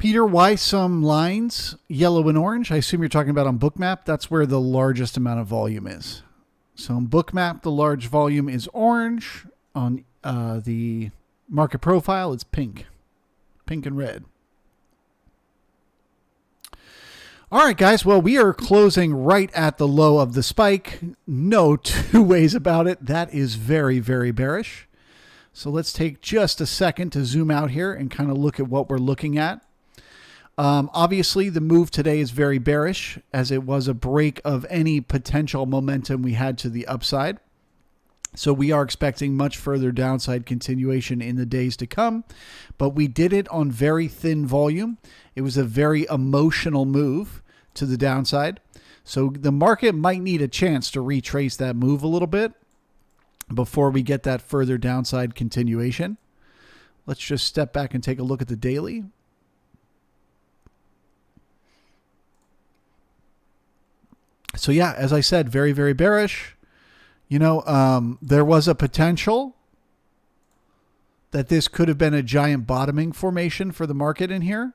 Peter, why some lines, yellow and orange? I assume you're talking about on Bookmap. That's where the largest amount of volume is. So on Bookmap, the large volume is orange. On the market profile, it's pink. Pink and red. All right, guys. Well, we are closing right at the low of the spike. No two ways about it. That is very, very bearish. So let's take just a second to zoom out here and kind of look at what we're looking at. Obviously, the move today is very bearish, as it was a break of any potential momentum we had to the upside. So we are expecting much further downside continuation in the days to come, but we did it on very thin volume. It was a very emotional move to the downside. So the market might need a chance to retrace that move a little bit before we get that further downside continuation. Let's just step back and take a look at the daily. So yeah, as I said, very, very bearish. You know, there was a potential that this could have been a giant bottoming formation for the market in here.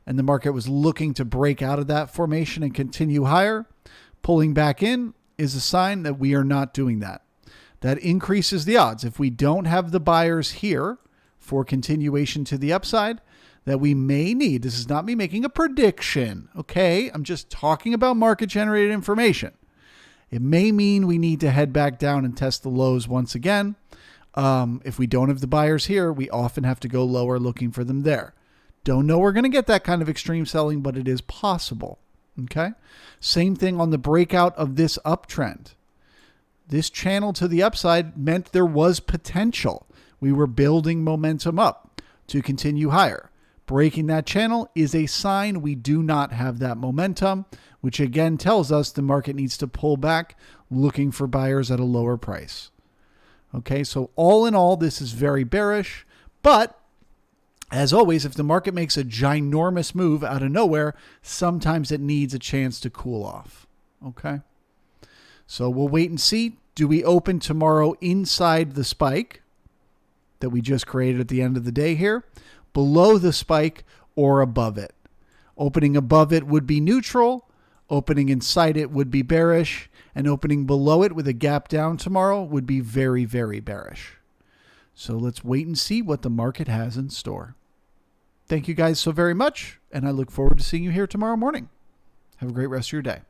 And the market was looking to break out of that formation and continue higher. Pulling back in is a sign that we are not doing that. That increases the odds. If we don't have the buyers here for continuation to the upside, that we may need. This is not me making a prediction, okay? I'm just talking about market-generated information. It may mean we need to head back down and test the lows once again. If we don't have the buyers here, we often have to go lower looking for them there. Don't know we're going to get that kind of extreme selling, but it is possible, okay? Same thing on the breakout of this uptrend. This channel to the upside meant there was potential. We were building momentum up to continue higher. Breaking that channel is a sign we do not have that momentum, which again tells us the market needs to pull back, looking for buyers at a lower price. Okay, so all in all, this is very bearish. But as always, if the market makes a ginormous move out of nowhere, sometimes it needs a chance to cool off. Okay, so we'll wait and see. Do we open tomorrow inside the spike that we just created at the end of the day here, below the spike, or above it? Opening above it would be neutral. Opening inside it would be bearish. And opening below it with a gap down tomorrow would be very, very bearish. So let's wait and see what the market has in store. Thank you guys so very much, and I look forward to seeing you here tomorrow morning. Have a great rest of your day.